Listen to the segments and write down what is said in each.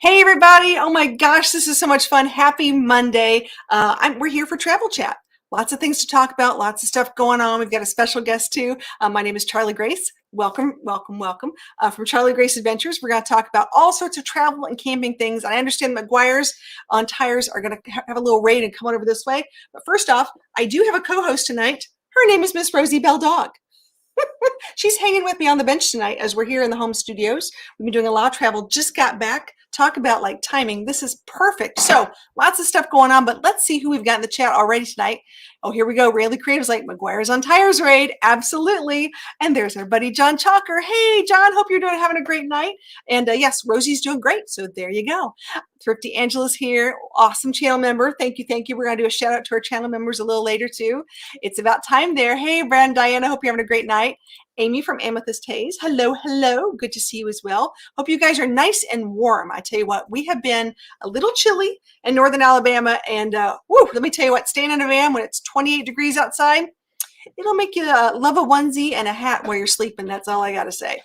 Hey everybody! Oh my gosh, this is so much fun. Happy Monday. We're here for Travel Chat. Lots of things to talk about, lots of stuff going on. We've got a special guest too. My name is Charlie Grace. Welcome, welcome, welcome. From Charlie Grace Adventures, we're going to talk about all sorts of travel and camping things. And I understand McGuire's on Tires are going to have a little raid and come on over this way. But first off, I do have a co-host tonight. Her name is Miss Rosie Bell Dog. She's hanging with me on the bench tonight as we're here in the home studios. We've been doing a lot of travel, just got back. Talk about like timing. This is perfect. So lots of stuff going on, but let's see who we've got in the chat already tonight. Oh, here we go. Rayleigh Creative's like, McGuire's on Tires raid. Absolutely. And there's our buddy, John Chalker. Hey, John, hope you're having a great night. And yes, Rosie's doing great. So there you go. Thrifty Angela's here. Awesome channel member. Thank you. Thank you. We're going to do a shout out to our channel members a little later too. It's about time there. Hey, Brad and Diana, hope you're having a great night. Amy from Amethyst Haze. Hello, hello. Good to see you as well. Hope you guys are nice and warm. I tell you what, we have been a little chilly in northern Alabama. And let me tell you what, staying in a van when it's 28 degrees outside, it'll make you love a onesie and a hat while you're sleeping. That's all I got to say.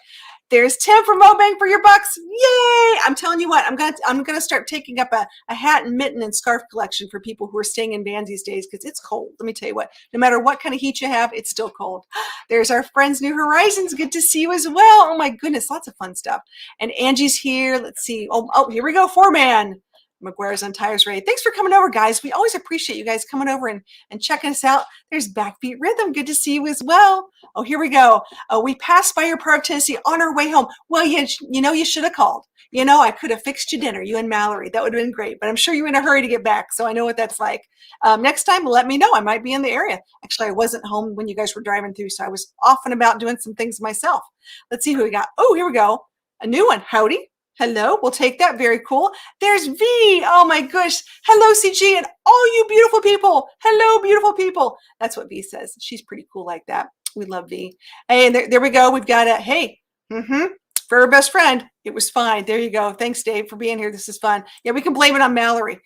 There's Tim from Mobang for your bucks. Yay! I'm telling you what, I'm gonna start taking up a hat and mitten and scarf collection for people who are staying in vans these days because it's cold. Let me tell you what, no matter what kind of heat you have, it's still cold. There's our friends New Horizons. Good to see you as well. Oh my goodness, lots of fun stuff. And Angie's here. Let's see. Oh, here we go. Foreman. McGuire's on Tires raid. Thanks for coming over, guys. We always appreciate you guys coming over and checking us out. There's Backbeat Rhythm. Good to see you as well. Oh, here we go. We passed by your part of Tennessee on our way home. Well, you should have called. I could have fixed you dinner, you and Mallory. That would have been great. But I'm sure you're in a hurry to get back, so I know what that's like. Next time, let me know. I might be in the area. Actually, I wasn't home when you guys were driving through, so I was off and about doing some things myself. Let's see who we got. Oh, here we go. A new one. Howdy. Hello, we'll take that. Very cool. There's V. Oh my gosh. Hello, CG, and all you beautiful people. Hello, beautiful people. That's what V says. She's pretty cool like that. We love V. Hey, and there we go. We've got a hey. For our best friend. It was fine. There you go. Thanks, Dave, for being here. This is fun. Yeah, we can blame it on Mallory.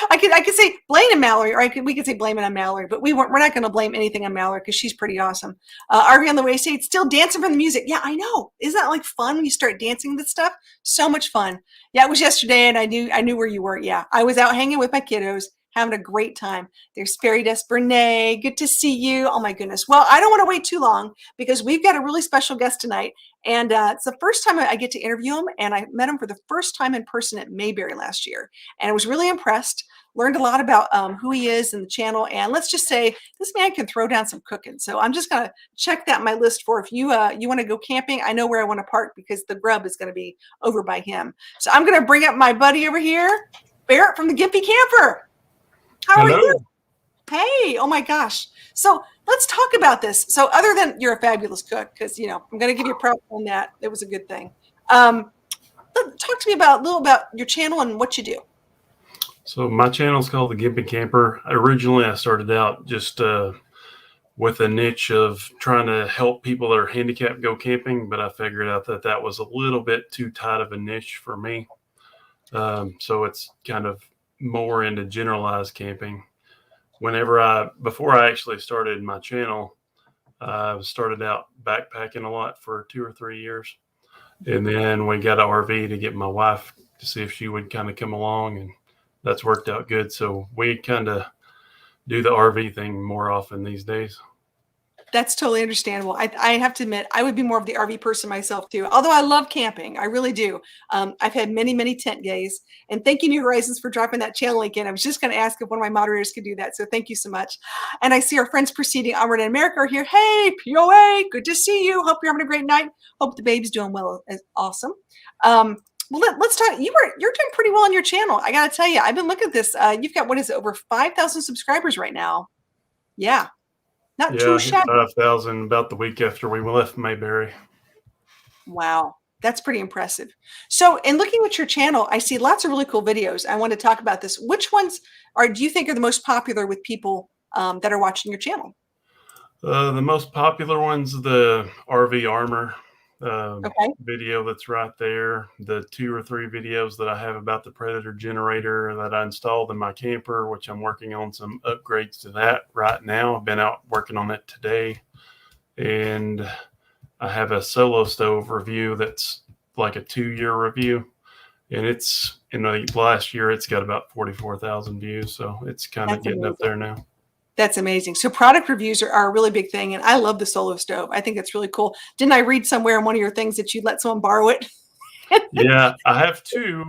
I could say blame it on Mallory, or we could say blame it on Mallory, but we're not going to blame anything on Mallory because she's pretty awesome. RV on the way, say still dancing from the music. Yeah, I know. Isn't that like fun when you start dancing this stuff? So much fun. Yeah, it was yesterday, and I knew where you were. Yeah, I was out hanging with my kiddos, having a great time. There's Fairy Dust Brene. Good to see you. Oh my goodness. Well, I don't want to wait too long because we've got a really special guest tonight. And it's the first time I get to interview him. And I met him for the first time in person at Mayberry last year. And I was really impressed. Learned a lot about who he is and the channel. And let's just say this man can throw down some cooking. So I'm just going to check that in my list for if you want to go camping. I know where I want to park because the grub is going to be over by him. So I'm going to bring up my buddy over here, Barratt from the Gimpy Camper. How are you? Hey, oh my gosh. So let's talk about this. So other than you're a fabulous cook, because, I'm going to give you props on that. It was a good thing. Talk to me a little about your channel and what you do. So my channel is called the Gimpy Camper. Originally, I started out just with a niche of trying to help people that are handicapped go camping, but I figured out that was a little bit too tight of a niche for me. So it's kind of more into generalized camping. Before I actually started my channel, I started out backpacking a lot for 2 or 3 years. And then we got an RV to get my wife to see if she would kind of come along, and that's worked out good. So we kind of do the RV thing more often these days. That's totally understandable. I have to admit, I would be more of the RV person myself too. Although I love camping, I really do. I've had many, many tent days. And thank you, New Horizons, for dropping that channel link in. I was just going to ask if one of my moderators could do that. So thank you so much. And I see our friends proceeding onward in America are here. Hey, POA, good to see you. Hope you're having a great night. Hope the baby's doing well. Awesome. Well, let's talk. You're doing pretty well on your channel. I got to tell you, I've been looking at this. You've got, what is it, over 5,000 subscribers right now? Yeah. Not too shabby. 5,000 about the week after we left Mayberry. Wow, that's pretty impressive. So, in looking at your channel, I see lots of really cool videos. I want to talk about this. Which ones do you think are the most popular with people that are watching your channel? The most popular one's the RV armor Okay. video that's right there. The 2 or 3 videos that I have about the Predator generator that I installed in my camper, which I'm working on some upgrades to that right now. I've been out working on it today. And I have a solo stove review that's like a 2-year review, and it's in the last year it's got about 44,000 views, so it's kind of That's getting up amazing. there now. That's amazing. So product reviews are a really big thing, and I love the Solo Stove. I think it's really cool. Didn't I read somewhere in one of your things that you let someone borrow it? Yeah, I have 2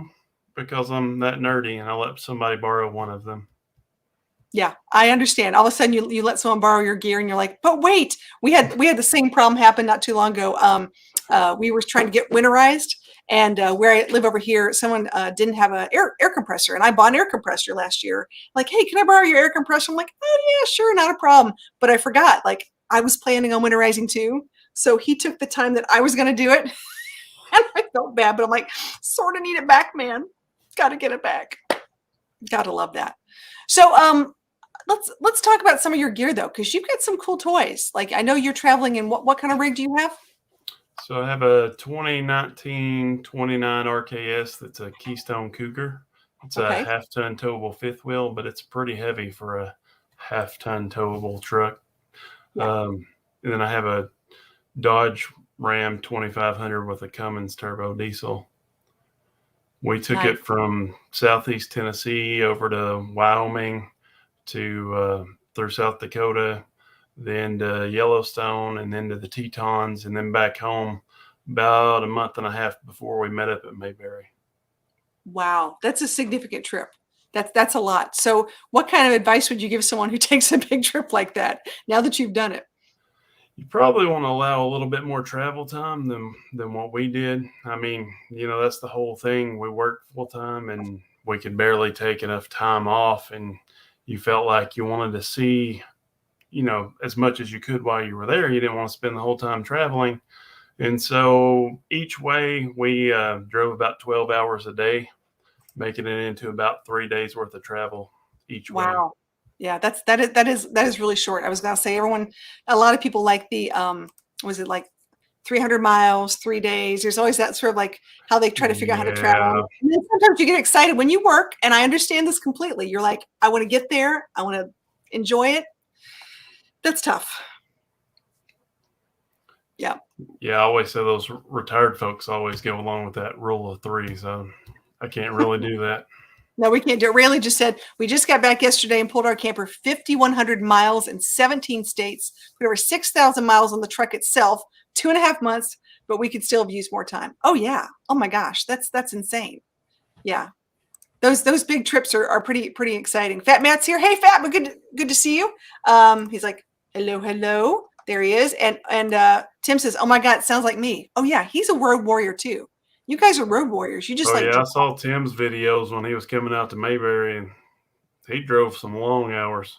because I'm that nerdy, and I let somebody borrow one of them. Yeah, I understand. All of a sudden, you let someone borrow your gear, and you're like, "But wait, we had the same problem happen not too long ago. We were trying to get winterized, and where I live over here, someone didn't have an air compressor, and I bought an air compressor last year. Like, hey, can I borrow your air compressor? I'm like, oh yeah, sure, not a problem. But I forgot, like, I was planning on winterizing too, so he took the time that I was going to do it, and I felt bad, but I'm like, sort of need it back, man. Got to get it back. Gotta love that. So, let's talk about some of your gear though, because you've got some cool toys. Like I know you're traveling in what kind of rig do you have? So I have a 2019 29 RKS that's a Keystone Cougar. It's a Okay. half-ton towable fifth wheel, but it's pretty heavy for a half-ton towable truck. Yeah. And then I have a Dodge Ram 2500 with a Cummins turbo diesel. We took Nice. it from Southeast Tennessee over to Wyoming to through South Dakota, then to Yellowstone, and then to the Tetons, and then back home about a month and a half before we met up at Mayberry. Wow, that's a significant trip. That's a lot. So, what kind of advice would you give someone who takes a big trip like that now that you've done it? You probably want to allow a little bit more travel time than what we did. I mean, that's the whole thing. We worked full time and we could barely take enough time off, and you felt like you wanted to see, as much as you could while you were there. You didn't want to spend the whole time traveling. And so each way we drove about 12 hours a day, making it into about 3 days worth of travel each way. Wow. Yeah, that is really short. I was gonna say a lot of people like the was it like 300 miles, 3 days. There's always that sort of like how they try to figure out how to travel. Yeah. And then sometimes you get excited when you work, and I understand this completely. You're like, I want to get there, I want to enjoy it. That's tough. Yeah. Yeah, I always say those retired folks always go along with that rule of 3. So I can't really do that. No, we can't do it. Rayleigh just said, we just got back yesterday and pulled our camper 5,100 miles in 17 states. We were 6,000 miles on the truck itself, 2.5 months, but we could still have used more time. Oh yeah. Oh my gosh. That's insane. Yeah. Those big trips are pretty exciting. Fat Matt's here. Hey Fat, but good to see you. He's like, hello. There he is. And Tim says, oh my God, it sounds like me. Oh yeah, he's a road warrior too. You guys are road warriors. You just I saw Tim's videos when he was coming out to Mayberry, and he drove some long hours.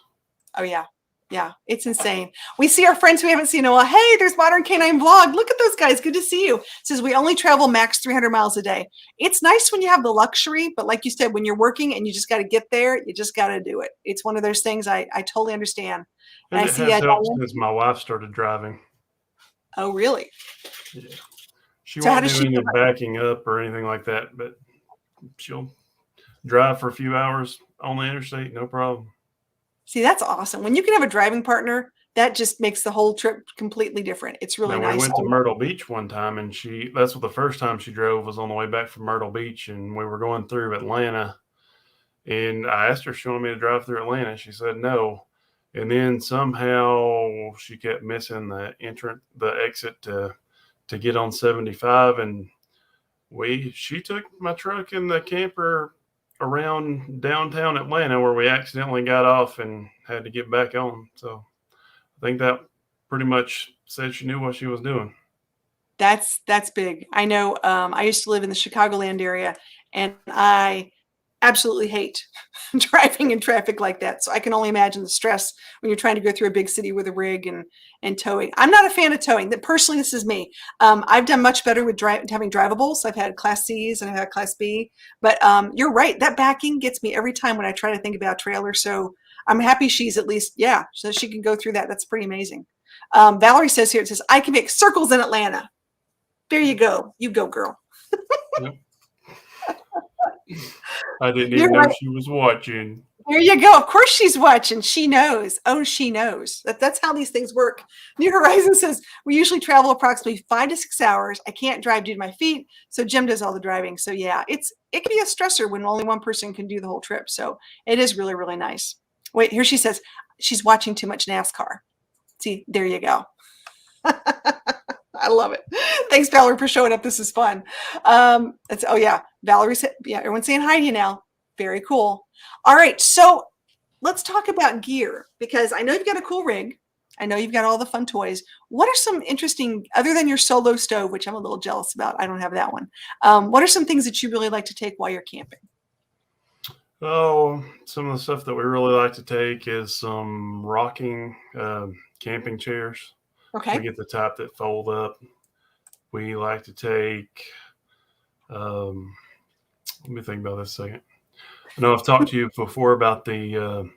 Oh yeah. Yeah, it's insane. We see our friends we haven't seen in a while. Hey, there's Modern Canine Vlog. Look at those guys. Good to see you. It says we only travel max 300 miles a day. It's nice when you have the luxury, but like you said, when you're working and you just got to get there, you just got to do it. It's one of those things I totally understand. And I it see. has helped since my wife started driving. Oh, really? Yeah. She So how won't does do she any feel about it? backing up or anything like that, but she'll drive for a few hours on the interstate, no problem. See, that's awesome. When you can have a driving partner, that just makes the whole trip completely different. It's really Now, we nice. went to Myrtle Beach one time, and that's what the first time she drove was on the way back from Myrtle Beach, and we were going through Atlanta. And I asked her if she wanted me to drive through Atlanta. She said no. And then somehow she kept missing the exit to get on 75. And she took my truck and the camper around downtown Atlanta, where we accidentally got off and had to get back on. So I think that pretty much said she knew what she was doing. That's big. I know. I used to live in the Chicagoland area, and I absolutely hate driving in traffic like that. So I can only imagine the stress when you're trying to go through a big city with a rig and towing. I'm not a fan of towing. That personally, this is me. I've done much better with having drivables. I've had Class C's and I've had Class B. But you're right. That backing gets me every time when I try to think about trailer. So I'm happy she's at least, yeah, so she can go through that. That's pretty amazing. Valerie says here, it says, I can make circles in Atlanta. There you go. You go, girl. Yep. I didn't even know she was watching. There you go. Of course she's watching. She knows. Oh, she knows. That's how these things work. New Horizon says, we usually travel approximately 5 to 6 hours. I can't drive due to my feet, so Jim does all the driving. So yeah, it can be a stressor when only one person can do the whole trip. So it is really, really nice. Wait, here she says, she's watching too much NASCAR. See, there you go. I love it. Thanks, Valerie, for showing up. This is fun. Oh yeah, Valerie said, yeah, everyone's saying hi to you now. Very cool. All right, so let's talk about gear, because I know you've got a cool rig. I know you've got all the fun toys. What are some interesting, other than your solo stove, which I'm a little jealous about, I don't have that one. What are some things that you really like to take while you're camping? Oh, some of the stuff that we really like to take is some rocking camping chairs. Okay. We get the type that fold up. We like to take, let me think about this a second. I know I've talked to you before about the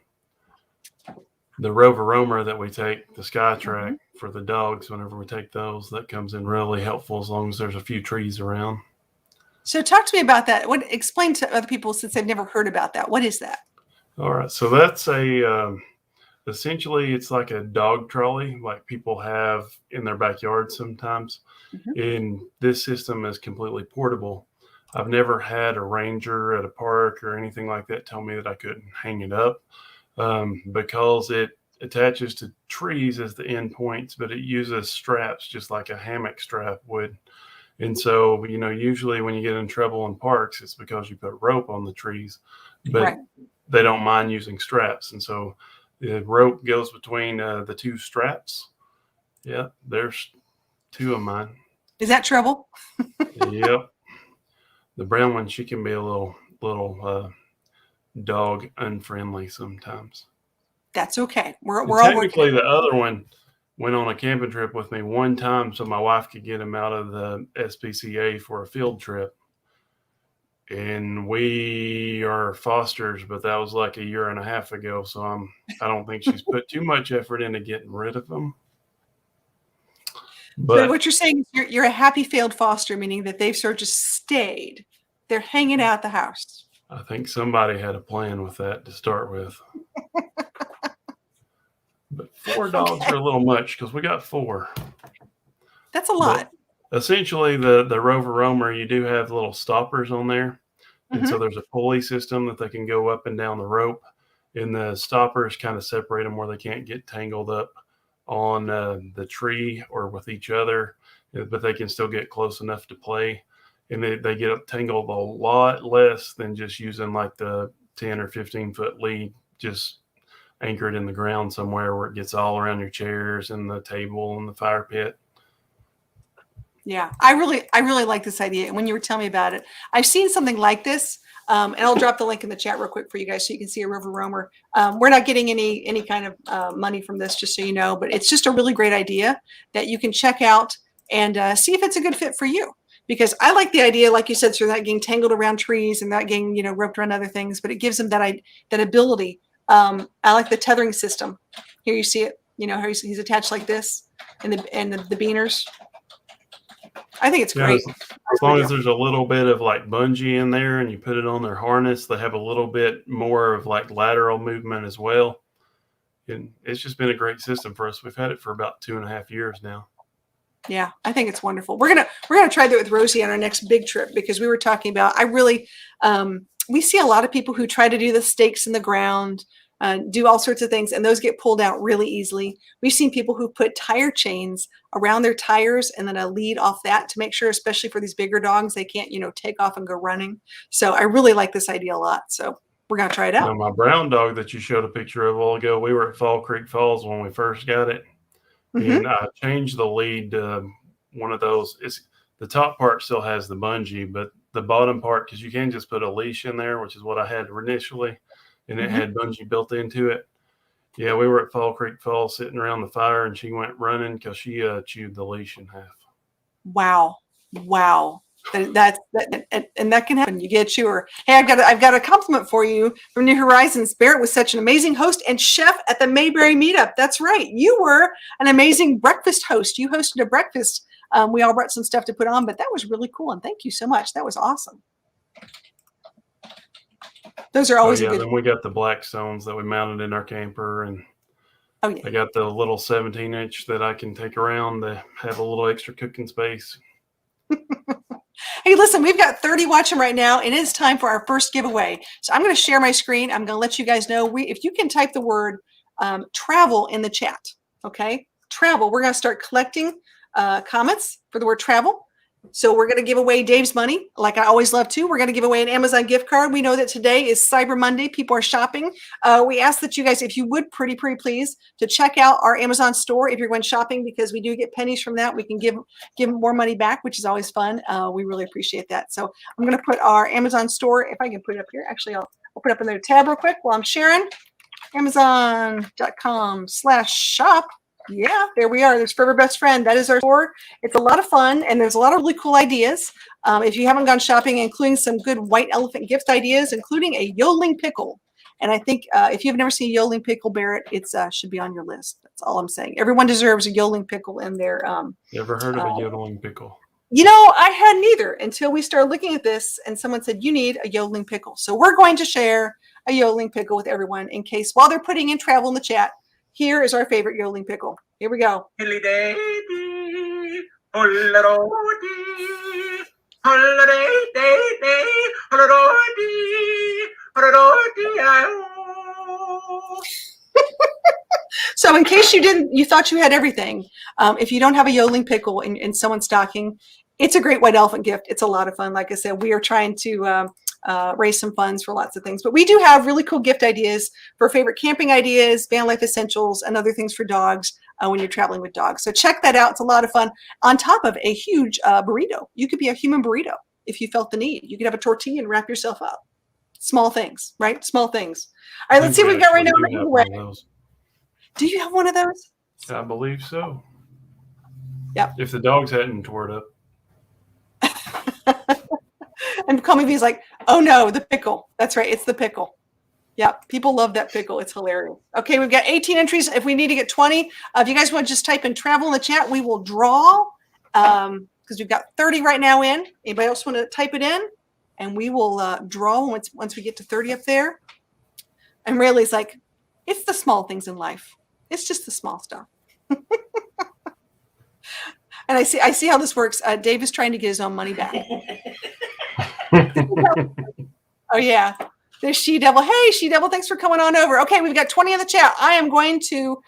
Rover Roamer that we take, the Sky Track for the dogs. Whenever we take those, that comes in really helpful as long as there's a few trees around. So talk to me about that. Explain to other people, since they've never heard about that. What is that? All right. So that's essentially it's like a dog trolley like people have in their backyard sometimes. And this system is completely portable. I've never had a ranger at a park or anything like that tell me that I couldn't hang it up, because it attaches to trees as the end points, but it uses straps just like a hammock strap would. And so, usually when you get in trouble in parks, it's because you put rope on the trees, but they don't mind using straps. And so the rope goes between the two straps. Yeah, there's 2 of mine. Is that trouble? Yep. The brown one, she can be a little dog unfriendly sometimes. That's okay. We're all technically the other one went on a camping trip with me one time so my wife could get him out of the SPCA for a field trip. And we are fosters, but that was like a year and a half ago. So I don't think she's put too much effort into getting rid of them. But what you're saying is you're a happy failed foster, meaning that they've sort of just stayed. They're hanging out the house. I think somebody had a plan with that to start with. But 4 dogs are a little much because we got 4. That's a lot. But essentially, the Rover Roamer, you do have little stoppers on there. And so there's a pulley system that they can go up and down the rope. And the stoppers kind of separate them where they can't get tangled up on the tree or with each other, but they can still get close enough to play. And they get tangled a lot less than just using like the 10 or 15 foot lead, just anchored in the ground somewhere where it gets all around your chairs and the table and the fire pit. Yeah, I really like this idea. And when you were telling me about it, I've seen something like this. And I'll drop the link in the chat real quick for you guys so you can see a Rover Roamer. We're not getting any kind of money from this, just so you know, but it's just a really great idea that you can check out and see if it's a good fit for you. Because I like the idea, like you said, so that getting tangled around trees and not getting, roped around other things, but it gives them that ability. I like the tethering system. Here you see it, how he's attached like this, and the beaners. I think it's great. As long as there's a little bit of like bungee in there and you put it on their harness, they have a little bit more of like lateral movement as well. And it's just been a great system for us. We've had it for about 2.5 years now. Yeah, I think it's wonderful. We're gonna try that with Rosie on our next big trip, because we were talking about, we see a lot of people who try to do the stakes in the ground, do all sorts of things, and those get pulled out really easily. We've seen people who put tire chains around their tires and then a lead off that to make sure, especially for these bigger dogs, they can't, take off and go running. So I really like this idea a lot. So we're going to try it out. Now, my brown dog that you showed a picture of a while ago, we were at Fall Creek Falls when we first got it. And I changed the lead. One of those, the top part still has the bungee, but the bottom part, because you can just put a leash in there, which is what I had initially, and it had bungee built into it. Yeah, we were at Fall Creek Falls sitting around the fire, and she went running because she chewed the leash in half. Wow. And that can happen. You get a chewer. Hey, I've got a compliment for you from New Horizons. Barratt was such an amazing host and chef at the Mayberry meetup. That's right. You were an amazing breakfast host. You hosted a breakfast. We all brought some stuff to put on, but that was really cool. And thank you so much. That was awesome. Those are Oh always a yeah, good. then we got the black stones that we mounted in our camper, and Oh yeah. I got the little 17-inch that I can take around to have a little extra cooking space. Hey, listen, we've got 30 watching right now, and it's time for our first giveaway. So I'm going to share my screen. I'm going to let you guys know. If you can type the word travel in the chat, okay? Travel. We're going to start collecting comments for the word travel. So we're going to give away Dave's money, like I always love to. We're going to give away an Amazon gift card. We know that today is Cyber Monday. People are shopping. We ask that you guys, if you would, pretty please, to check out our Amazon store if you're going shopping, because we do get pennies from that. We can give more money back, which is always fun. We really appreciate that. So I'm going to put our Amazon store, if I can put it up here. Actually, I'll put it up in the tab real quick while I'm sharing. Amazon.com/shop. Yeah, there we are. There's Forever Best Friend. That is our store. It's a lot of fun, and there's a lot of really cool ideas. If you haven't gone shopping, including some good white elephant gift ideas, including a yodeling pickle. And I think if you've never seen a yodeling pickle, Barratt, it should be on your list. That's all I'm saying. Everyone deserves a yodeling pickle in their. Ever heard of a yodeling pickle? You know, I had neither until we started looking at this, and someone said, you need a yodeling pickle. So we're going to share a yodeling pickle with everyone in case, while they're putting in travel in the chat, here is our favorite yodeling pickle. Here we go. So in case you thought you had everything, if you don't have a yodeling pickle in someone's stocking, it's a great white elephant gift. It's a lot of fun. Like I said, we are trying to raise some funds for lots of things. But we do have really cool gift ideas for favorite camping ideas, van life essentials, and other things for dogs when you're traveling with dogs. So check that out. It's a lot of fun. On top of a huge burrito. You could be a human burrito if you felt the need. You could have a tortilla and wrap yourself up. Small things, right? Small things. All right, let's see what we got right now. Do you have one of those? I believe so. Yep. If the dogs hadn't tore it up. And Comey V's like, oh no, the pickle. That's right. It's the pickle. Yeah, people love that pickle. It's hilarious. Okay, we've got 18 entries. If we need to get 20, if you guys want to just type in travel in the chat, we will draw because we've got 30 right now in. Anybody else want to type it in? And we will draw once we get to 30 up there. And Rayleigh's like, it's the small things in life. It's just the small stuff. And I see how this works. Dave is trying to get his own money back. Oh yeah, there's She Devil. Hey, She Devil, thanks for coming on over. Okay, we've got 20 in the chat. I am going to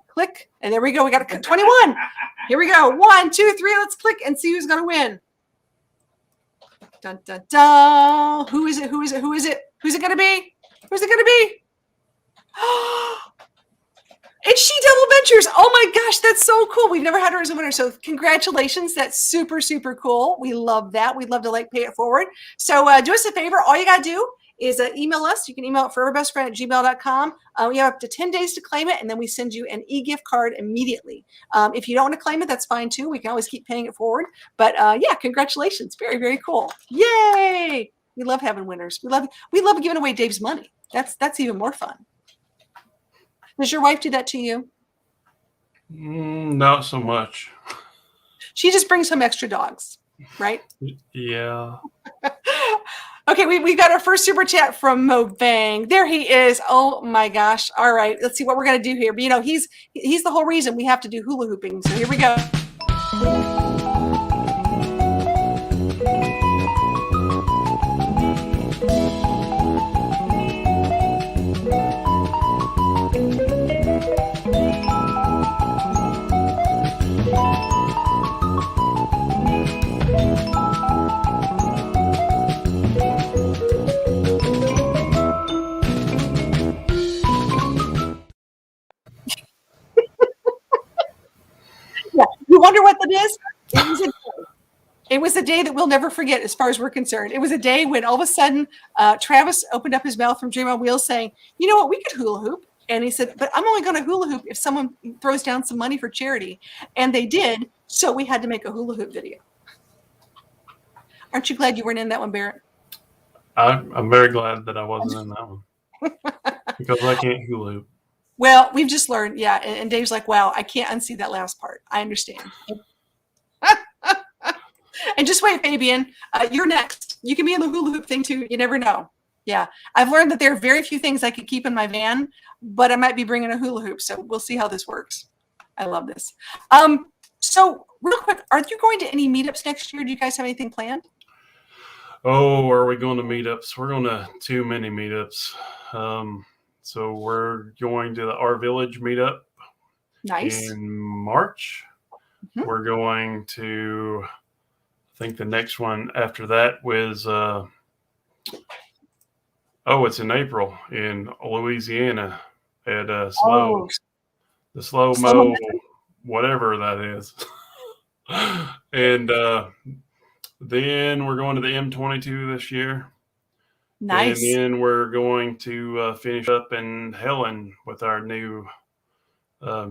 click, and there we go. We got 21. Here we go. 1, 2, 3. Let's click and see who's going to win. Dun dun dun. Who is it? Who is it? Who is it? Who's it going to be? Who's it going to be? It's She Devil Ventures. Oh my gosh, that's so cool. We've never had her as a winner. So congratulations. That's super, super cool. We love that. We'd love to pay it forward. So do us a favor. All you got to do is email us. You can email it foreverbestfriend@gmail.com. We have up to 10 days to claim it, and then we send you an e-gift card immediately. If you don't want to claim it, that's fine too. We can always keep paying it forward. But yeah, congratulations. Very, very cool. Yay. We love having winners. We love giving away Dave's money. That's even more fun. Does your wife do that to you? Not so much. She just brings home extra dogs, right? Yeah. Okay, we got our first super chat from Mo Bang. There he is. Oh my gosh. All right, let's see what we're gonna do here. But you know, he's the whole reason we have to do hula hooping. So here we go. Yeah, you wonder what that is? It was a day that we'll never forget as far as we're concerned. It was a day when all of a sudden Travis opened up his mouth from Dream on Wheels saying, you know what, we could hula hoop. And he said, but I'm only going to hula hoop if someone throws down some money for charity. And they did. So we had to make a hula hoop video. Aren't you glad you weren't in that one, Barratt? I'm very glad that I wasn't in that one. Because I can't hula hoop. Well, we've just learned, yeah. And Dave's like, wow, I can't unsee that last part. I understand. And just wait, Fabian. You're next. You can be in the hula hoop thing too. You never know. Yeah. I've learned that there are very few things I could keep in my van, but I might be bringing a hula hoop. So we'll see how this works. I love this. So real quick, are you going to any meetups next year? Do you guys have anything planned? Oh, are we going to meetups? We're going to too many meetups. So we're going to the Our Village meetup Nice. in March. Mhm. We're going to, I think the next one after that was, it's in April in Louisiana at the Oh, slow slow mo, momentum. whatever that is. And then we're going to the M22 this year. And Nice. then we're going to finish up in Helen with our new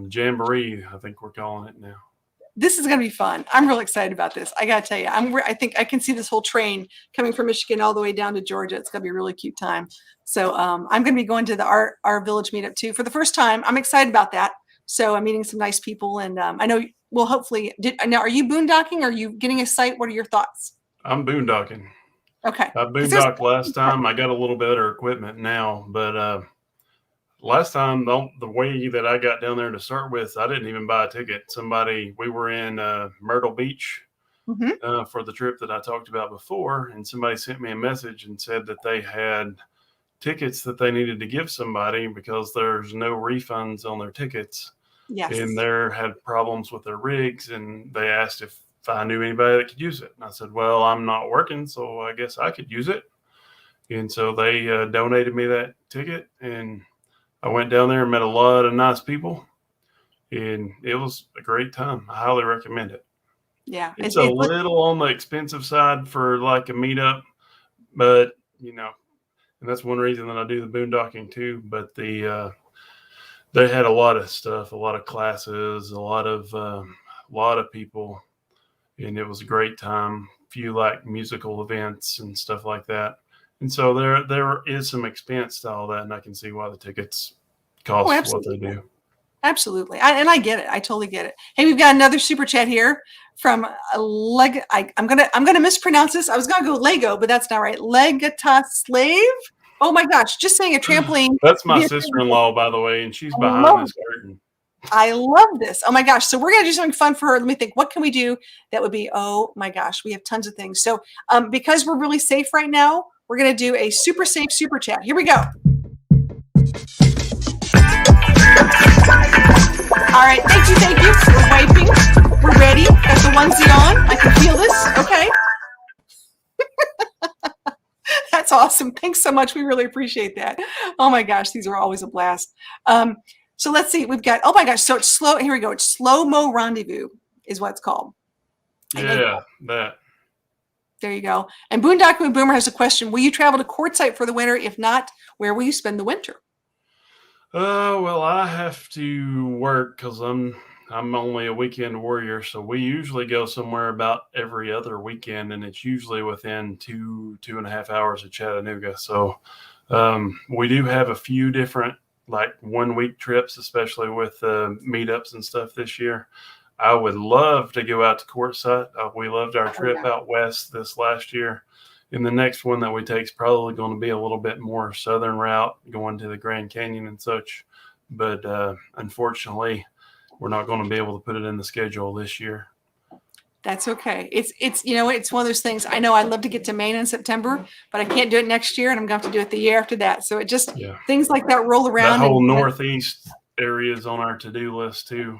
jamboree, I think we're calling it now. This is going to be fun. I'm real excited about this. I got to tell you, I think I can see this whole train coming from Michigan all the way down to Georgia. It's going to be a really cute time. So I'm going to be going to the our village meetup too for the first time. I'm excited about that. So I'm meeting some nice people, and I know we'll hopefully. Now, are you boondocking? Are you getting a site? What are your thoughts? I'm boondocking. Okay, I because there's boondocked last time. I got a little better equipment now, but last time the way that I got down there to start with, I didn't even buy a ticket. We were in Myrtle Beach Mhm. for the trip that I talked about before, and somebody sent me a message and said that they had tickets that they needed to give somebody because there's no refunds on their tickets, and Yes. they had problems with their rigs, and they asked if I knew anybody that could use it. And I said, well, I'm not working, so I guess I could use it. And so they donated me that ticket, and I went down there and met a lot of nice people, and it was a great time. I highly recommend it. Yeah. It's a little on the expensive side for like a meetup, but and that's one reason that I do the boondocking too. But they had a lot of stuff, a lot of classes, a lot of people, and it was a great time. A few like musical events and stuff like that. And so there is some expense to all that, and I can see why the tickets Oh, cost what they absolutely. do. Absolutely. And I get it. I totally get it. Hey, we've got another super chat here from I'm gonna mispronounce this. I was gonna go Lego, but that's not right. Legata Slave. Oh my gosh, just saying a trampoline That's could my be a sister-in-law, by the way, and she's I behind love this curtain. I love this. Oh my gosh. So we're gonna do something fun for her. Let me think. What can we do that would be, oh my gosh, we have tons of things. So because we're really safe right now, we're gonna do a super safe super chat. Here we go. All right, thank you, thank you. We're wiping. We're ready. Got the onesie on. I can feel this. Okay. That's awesome. Thanks so much. We really appreciate that. Oh my gosh, these are always a blast. So let's see. We've got, oh my gosh, so it's slow. Here we go. It's Slow Mo Rendezvous is what it's called. Yeah, that. There you go. And Boondocking Boomer has a question. Will you travel to Quartzsite for the winter? If not, where will you spend the winter? Well, I have to work because I'm only a weekend warrior, so we usually go somewhere about every other weekend, and it's usually within 2.5 hours of Chattanooga. So we do have a few different like 1 week trips, especially with meetups and stuff this year. I would love to go out to Quartzsite. We loved our Oh, trip yeah. out west this last year. And the next one that we take is probably going to be a little bit more southern route, going to the Grand Canyon and such. But unfortunately, we're not going to be able to put it in the schedule this year. That's okay. It's it's one of those things. I know I'd love to get to Maine in September, but I can't do it next year, and I'm going to have to do it the year after that. So it just Yeah. things like that roll That around, whole and northeast area is on our to-do list too.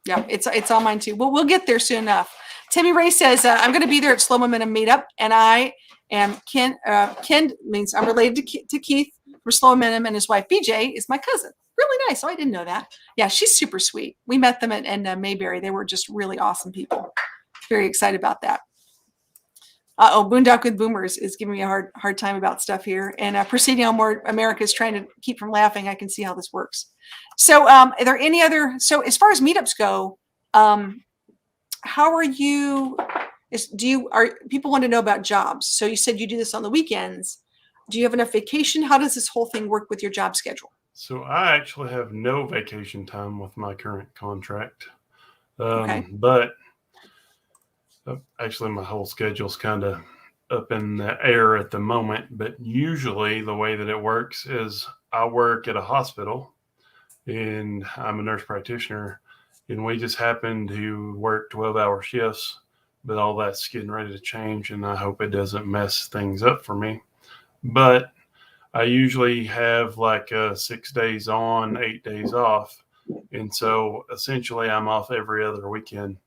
yeah, it's on mine too. Well, we'll get there soon enough. Timmy Ray says I'm going to be there at Slow Momentum Meetup, and I am Ken. Ken means I'm related to Keith from Slow Momentum, and his wife BJ is my cousin. Really nice. Oh, I didn't know that. Yeah, she's super sweet. We met them in Mayberry. They were just really awesome people. Very excited about that. Boondock with Boomers is giving me a hard time about stuff here. And Proceeding on More America is trying to keep from laughing. I can see how this works. So are there any other, so as far as meetups go, how are you, people want to know about jobs. So you said you do this on the weekends. Do you have enough vacation? How does this whole thing work with your job schedule? So I actually have no vacation time with my current contract. Okay. But actually my whole schedule's kind of up in the air at the moment, but usually the way that it works is I work at a hospital and I'm a nurse practitioner, and we just happen to work 12-hour shifts, but all that's getting ready to change, and I hope it doesn't mess things up for me. But I usually have like 6 days on, 8 days off. And so essentially I'm off every other weekend,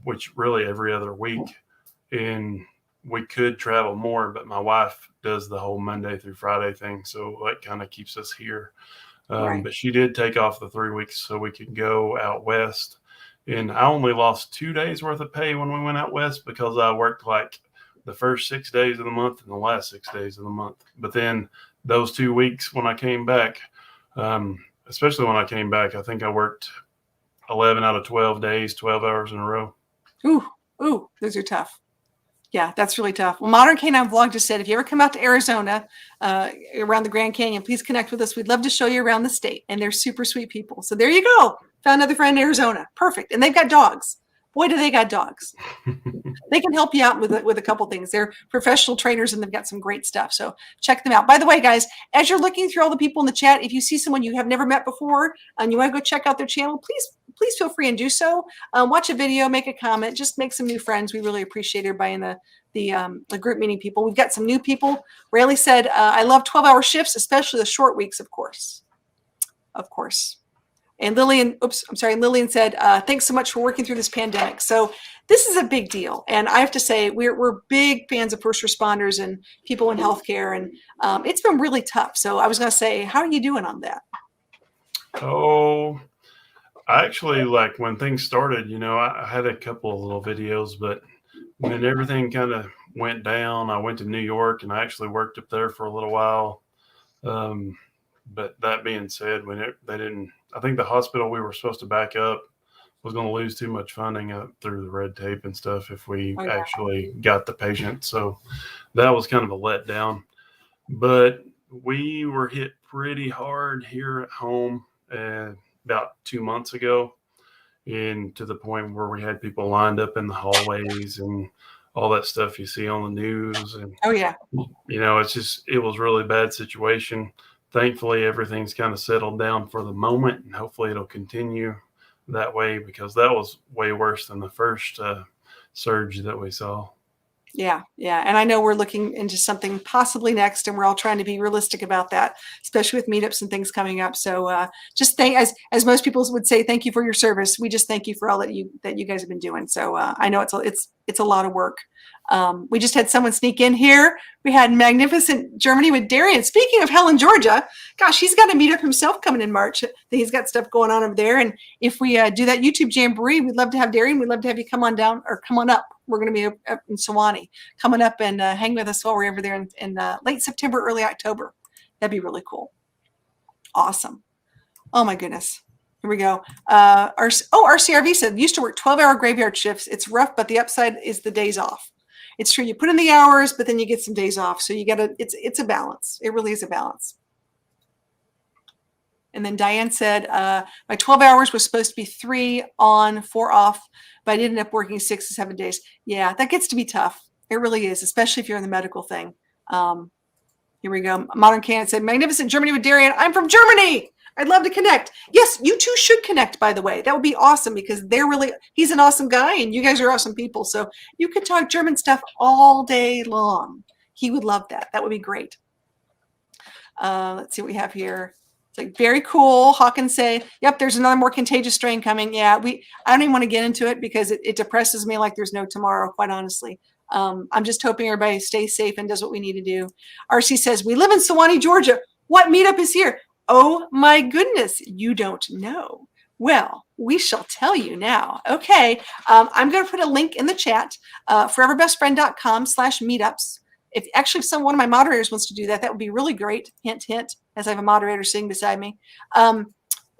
which really every other week. And we could travel more, but my wife does the whole Monday through Friday thing. So that kind of keeps us here. Right. But she did take off the 3 weeks so we could go out west. And I only lost 2 days worth of pay when we went out west because I worked like the first 6 days of the month and the last 6 days of the month. But then those 2 weeks when I came back, especially when I came back, I think I worked 11 out of 12 days, 12 hours in a row. Ooh, those are tough. Yeah, that's really tough. Well, Modern Canine Vlog just said, if you ever come out to Arizona, around the Grand Canyon, please connect with us. We'd love to show you around the state. And they're super sweet people. So there you go. Found another friend in Arizona. Perfect. And they've got dogs. Boy, do they got dogs. They can help you out with a couple things. They're professional trainers and they've got some great stuff. So check them out. By the way, guys, as you're looking through all the people in the chat, if you see someone you have never met before and you want to go check out their channel, please feel free and do so. Watch a video, make a comment, just make some new friends. We really appreciate everybody in the group meeting people. We've got some new people. Rayleigh said, I love 12-hour shifts, especially the short weeks, of course. Of course. And Lillian said, thanks so much for working through this pandemic. So this is a big deal. And I have to say, we're big fans of first responders and people in healthcare. And it's been really tough. So I was going to say, how are you doing on that? Oh, I actually, like when things started, I had a couple of little videos, but when everything kind of went down, I went to New York and I actually worked up there for a little while. But that being said, I think the hospital we were supposed to back up was going to lose too much funding through the red tape and stuff if we actually got the patient. So that was kind of a letdown. But we were hit pretty hard here at home about 2 months ago, and to the point where we had people lined up in the hallways and all that stuff you see on the news. And it was a really bad situation. Thankfully, everything's kind of settled down for the moment, and hopefully it'll continue that way, because that was way worse than the first surge that we saw. Yeah. And I know we're looking into something possibly next, and we're all trying to be realistic about that, especially with meetups and things coming up. So just as most people would say, thank you for your service. We just thank you for all that you guys have been doing. So I know it's a lot of work. We just had someone sneak in here. We had magnificent Germany with Darian. Speaking of Helen, Georgia, gosh, he's got a meetup himself coming in March. He's got stuff going on over there. And if we do that YouTube Jamboree, we'd love to have Darian. We'd love to have you come on down or come on up. We're going to be up in Sewanee, coming up and hang with us while we're over there in late September, early October. That'd be really cool. Awesome. Oh my goodness. Here we go. RCRV said, used to work 12-hour graveyard shifts. It's rough, but the upside is the days off. It's true. You put in the hours, but then you get some days off. So it's a balance. It really is a balance. And then Diane said, my 12 hours was supposed to be 3 on, 4 off, but I did end up working 6 to 7 days. Yeah, that gets to be tough. It really is, especially if you're in the medical thing. Here we go. Modern Can said, magnificent Germany with Darian. I'm from Germany. I'd love to connect. Yes, you two should connect, by the way. That would be awesome, because he's an awesome guy and you guys are awesome people. So you could talk German stuff all day long. He would love that. That would be great. Let's see what we have here. It's like, very cool. Hawkins say, yep, there's another more contagious strain coming. Yeah, I don't even want to get into it because it depresses me like there's no tomorrow, quite honestly. I'm just hoping everybody stays safe and does what we need to do. RC says, we live in Sewanee, Georgia. What meetup is here? Oh my goodness, you don't know. Well, we shall tell you now. Okay, I'm going to put a link in the chat, foreverbestfriend.com/meetups. If one of my moderators wants to do that, that would be really great. Hint, hint, as I have a moderator sitting beside me.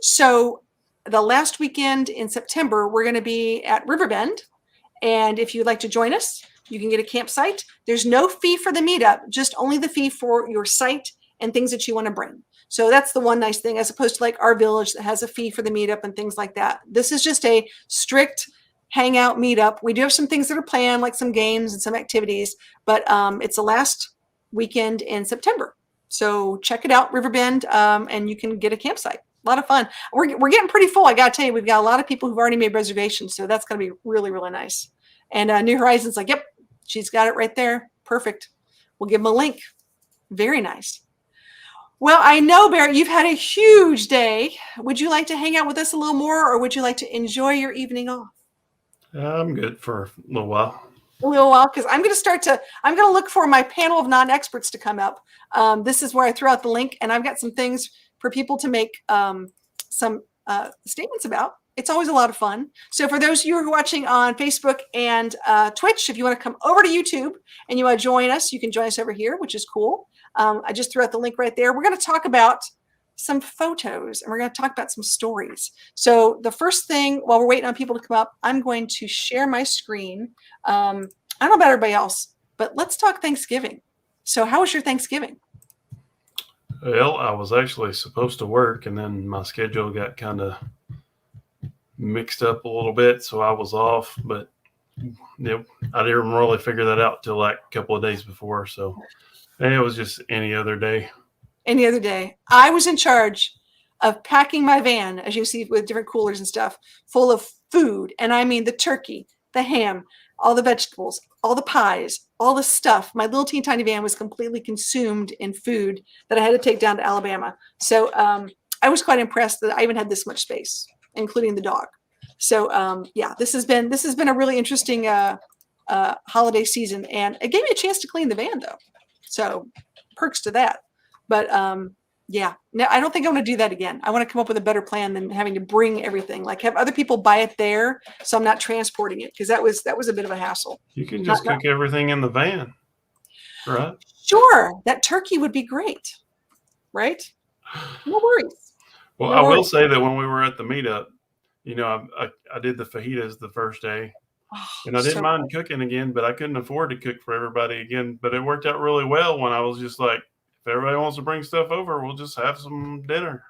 So the last weekend in September, we're going to be at Riverbend. And if you'd like to join us, you can get a campsite. There's no fee for the meetup, just only the fee for your site and things that you want to bring. So that's the one nice thing, as opposed to like our village that has a fee for the meetup and things like that. This is just a strict hangout, meet up. We do have some things that are planned, like some games and some activities, but it's the last weekend in September. So check it out, Riverbend, and you can get a campsite. A lot of fun. We're getting pretty full. I got to tell you, we've got a lot of people who've already made reservations, so that's going to be really, really nice. And New Horizons, like, yep, she's got it right there. Perfect. We'll give them a link. Very nice. Well, I know, Barratt, you've had a huge day. Would you like to hang out with us a little more, or would you like to enjoy your evening off? I'm good for a little while. A little while, because I'm going to look for my panel of non-experts to come up. This is where I throw out the link, and I've got some things for people to make some statements about. It's always a lot of fun. So for those of you who are watching on Facebook and Twitch, if you want to come over to YouTube and you want to join us, you can join us over here, which is cool. I just threw out the link right there. We're going to talk about some photos, and we're going to talk about some stories. So the first thing, while we're waiting on people to come up, I'm going to share my screen. I don't know about everybody else, but let's talk Thanksgiving. So how was your Thanksgiving? Well, I was actually supposed to work, and then my schedule got kind of mixed up a little bit, so I was off. But I didn't really figure that out till like a couple of days before. So it was just any other day. Any other day. I was in charge of packing my van, as you see, with different coolers and stuff, full of food. And I mean the turkey, the ham, all the vegetables, all the pies, all the stuff. My little teeny tiny van was completely consumed in food that I had to take down to Alabama. So I was quite impressed that I even had this much space, including the dog. So yeah, this has been a really interesting holiday season, and it gave me a chance to clean the van though. So perks to that. But yeah, no, I don't think I want to do that again. I want to come up with a better plan than having to bring everything, like have other people buy it there, so I'm not transporting it, because that was a bit of a hassle. You can just cook everything in the van, right? Sure, that turkey would be great, right? No worries. Well, I will say that when we were at the meetup, I did the fajitas the first day, and I didn't mind cooking again, but I couldn't afford to cook for everybody again. But it worked out really well when I was just like, if everybody wants to bring stuff over, we'll just have some dinner.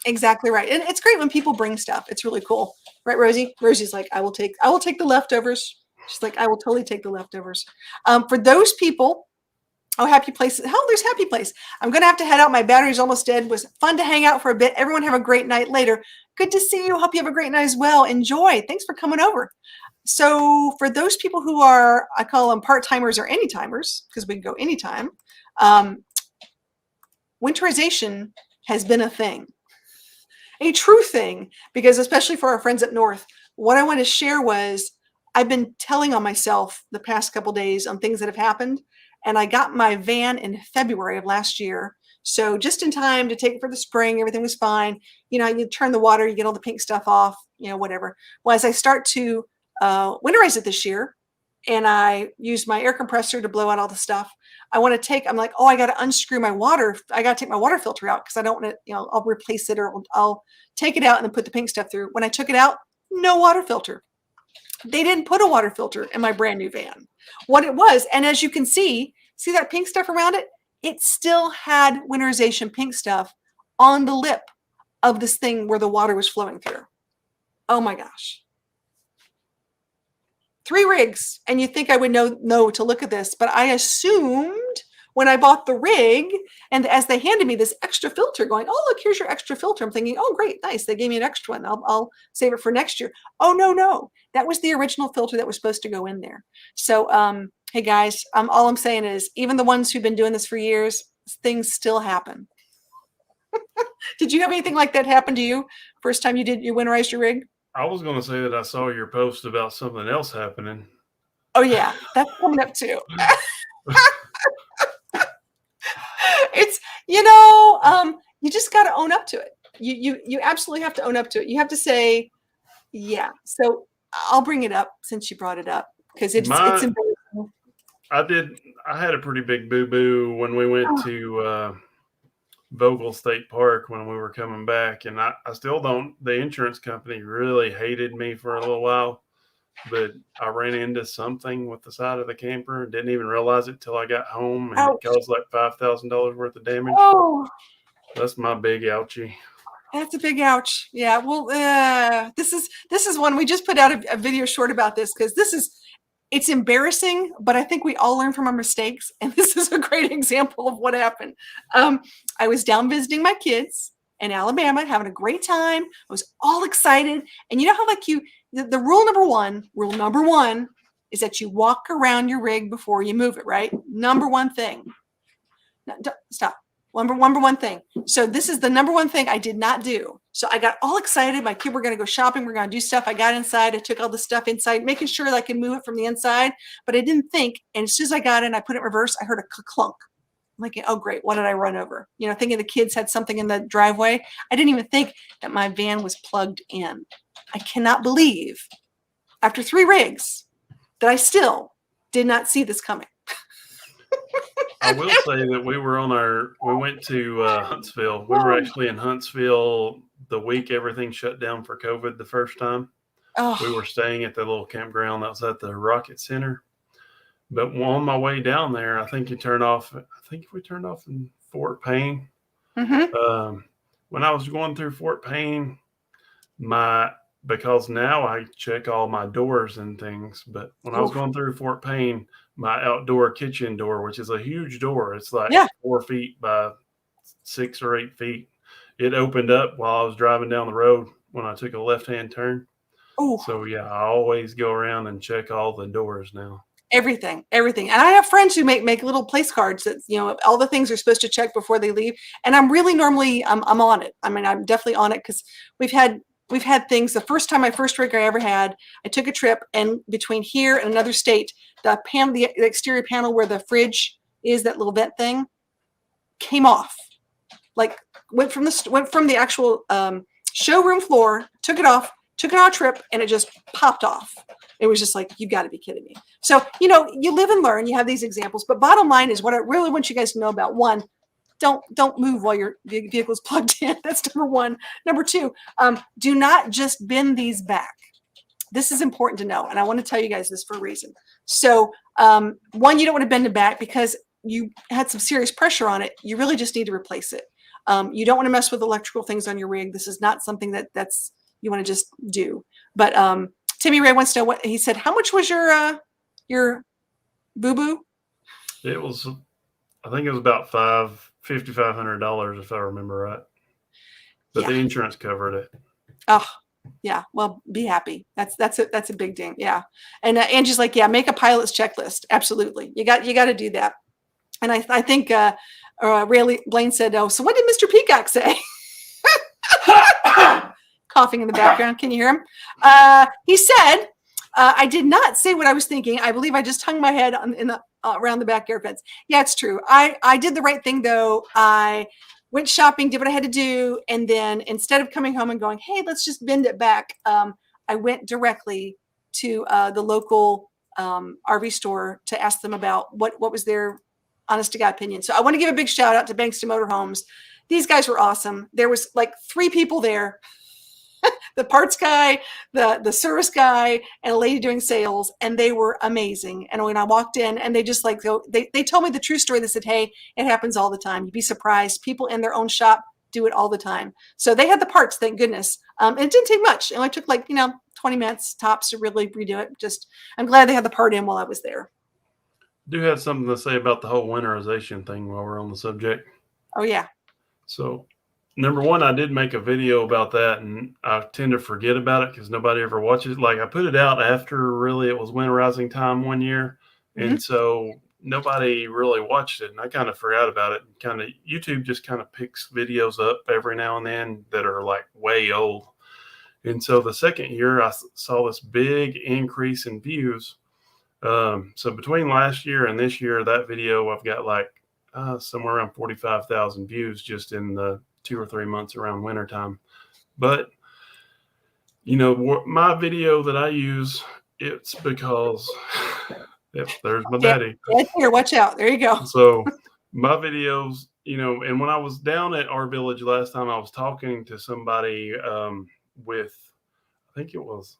Exactly right. And it's great when people bring stuff. It's really cool. Right, Rosie? Rosie's like, I will take the leftovers. She's like, I will totally take the leftovers. For those people, Happy Place. Oh, there's Happy Place. I'm going to have to head out. My battery's almost dead. It was fun to hang out for a bit. Everyone have a great night later. Good to see you. Hope you have a great night as well. Enjoy. Thanks for coming over. So for those people who are, I call them part-timers or any-timers, because we can go anytime, winterization has been a thing, a true thing, because especially for our friends up north, what I want to share was I've been telling on myself the past couple days on things that have happened, and I got my van in February of last year. So just in time to take it for the spring, everything was fine. You turn the water, you get all the pink stuff off, whatever. Well, as I start to winterize it this year, and I use my air compressor to blow out all the stuff, I'm like, I got to unscrew my water. I got to take my water filter out because I don't want to, I'll replace it, or I'll take it out and then put the pink stuff through. When I took it out, no water filter. They didn't put a water filter in my brand new van. What it was, and as you can see that pink stuff around it? It still had winterization pink stuff on the lip of this thing where the water was flowing through. Oh my gosh. 3 rigs, and you think I would know to look at this, but I assumed when I bought the rig, and as they handed me this extra filter going, oh, look, here's your extra filter. I'm thinking, oh, great, nice. They gave me an extra one. I'll save it for next year. Oh, no. That was the original filter that was supposed to go in there. So, hey, guys, all I'm saying is even the ones who've been doing this for years, things still happen. Did you have anything like that happen to you first time you winterized your rig? I was going to say that I saw your post about something else happening. Oh, yeah, that's coming up too. It's, you just got to own up to it. You absolutely have to own up to it. You have to say, yeah. So I'll bring it up since you brought it up, because it's embarrassing. I had a pretty big boo-boo when we went to Vogel State Park when we were coming back, and I still don't. The insurance company really hated me for a little while, but I ran into something with the side of the camper and didn't even realize it till I got home, and it caused like $5,000 worth of damage. Oh, that's my big ouchie. That's a big ouch. Yeah. Well, this is one we just put out a video short about this because it's embarrassing, but I think we all learn from our mistakes, and this is a great example of what happened. I was down visiting my kids in Alabama, having a great time. I was all excited, and you know how the rule number one is that you walk around your rig before you move it, right? Number one thing. No, stop. Number one thing. So this is the number one thing I did not do. So I got all excited. My kid, we're going to go shopping. We're going to do stuff. I got inside. I took all the stuff inside, making sure that I could move it from the inside. But I didn't think. And as soon as I got in, I put it in reverse. I heard a clunk. I'm like, oh, great. What did I run over? Thinking the kids had something in the driveway. I didn't even think that my van was plugged in. I cannot believe after 3 rigs that I still did not see this coming. I will say that we went to Huntsville. We were actually in Huntsville the week everything shut down for COVID the first time. Oh. We were staying at the little campground that was at the Rocket Center. But on my way down there, I think we turned off in Fort Payne. Mm-hmm. When I was going through Fort Payne, because now I check all my doors and things, but when I was going through Fort Payne, my outdoor kitchen door, which is a huge door, it's like 4 feet by 6 or 8 feet. It opened up while I was driving down the road when I took a left-hand turn. Oh, so yeah, I always go around and check all the doors now. Everything. And I have friends who make little place cards that, all the things are supposed to check before they leave. And I'm really normally, I'm on it. I mean, I'm definitely on it because we've had things. The first time, my first rig I ever had, I took a trip, and between here and another state, the exterior panel where the fridge is, that little vent thing, came off. Like went from the actual showroom floor, took it off, took it on a trip, and it just popped off. It was just like, you got to be kidding me. So, you live and learn. You have these examples, but bottom line is what I really want you guys to know about. One, don't move while your vehicle's plugged in. That's number one. Number two, do not just bend these back. This is important to know, and I want to tell you guys this for a reason. So, one, you don't want to bend it back because you had some serious pressure on it. You really just need to replace it. You don't want to mess with electrical things on your rig. This is not something that's you want to just do. But Timmy Ray wants to know what he said. How much was your boo-boo? It was, I think it was about $5,500 if I remember right. But the insurance covered it. Oh, yeah. Well, be happy. That's a big ding. Yeah. And Angie's like, yeah, make a pilot's checklist. Absolutely. You got to do that. And I think Ray Blaine said, oh, so what did Mr. Peacock say? Coughing in the background. Can you hear him? He said, I did not say what I was thinking. I believe I just hung my head around the backyard fence. Yeah, it's true. I did the right thing, though. I went shopping, did what I had to do. And then instead of coming home and going, hey, let's just bend it back, I went directly to the local RV store to ask them about what was their honest to God opinion. So I want to give a big shout out to Bankston Motorhomes. These guys were awesome. There was like 3 people there. The parts guy, the service guy, and a lady doing sales, and they were amazing. And when I walked in, and they just they told me the true story. They said, hey, it happens all the time. You'd be surprised. People in their own shop do it all the time. So they had the parts, thank goodness. And it didn't take much. It only took 20 minutes tops to really redo it. I'm glad they had the part in while I was there. I do have something to say about the whole winterization thing while we're on the subject. Oh, yeah. So, number one, I did make a video about that, and I tend to forget about it because nobody ever watches. Like, I put it out after really it was winterizing time one year, and so nobody really watched it, and I kind of forgot about it. YouTube just kind of picks videos up every now and then that are like way old. And so the second year, I saw this big increase in views. So between last year and this year, that video, I've got like somewhere around 45,000 views just in the 2 or 3 months around wintertime. But, my video that I use, it's because, yep, there's my daddy. Right here, watch out. There you go. So my videos, and when I was down at our village last time, I was talking to somebody with, I think it was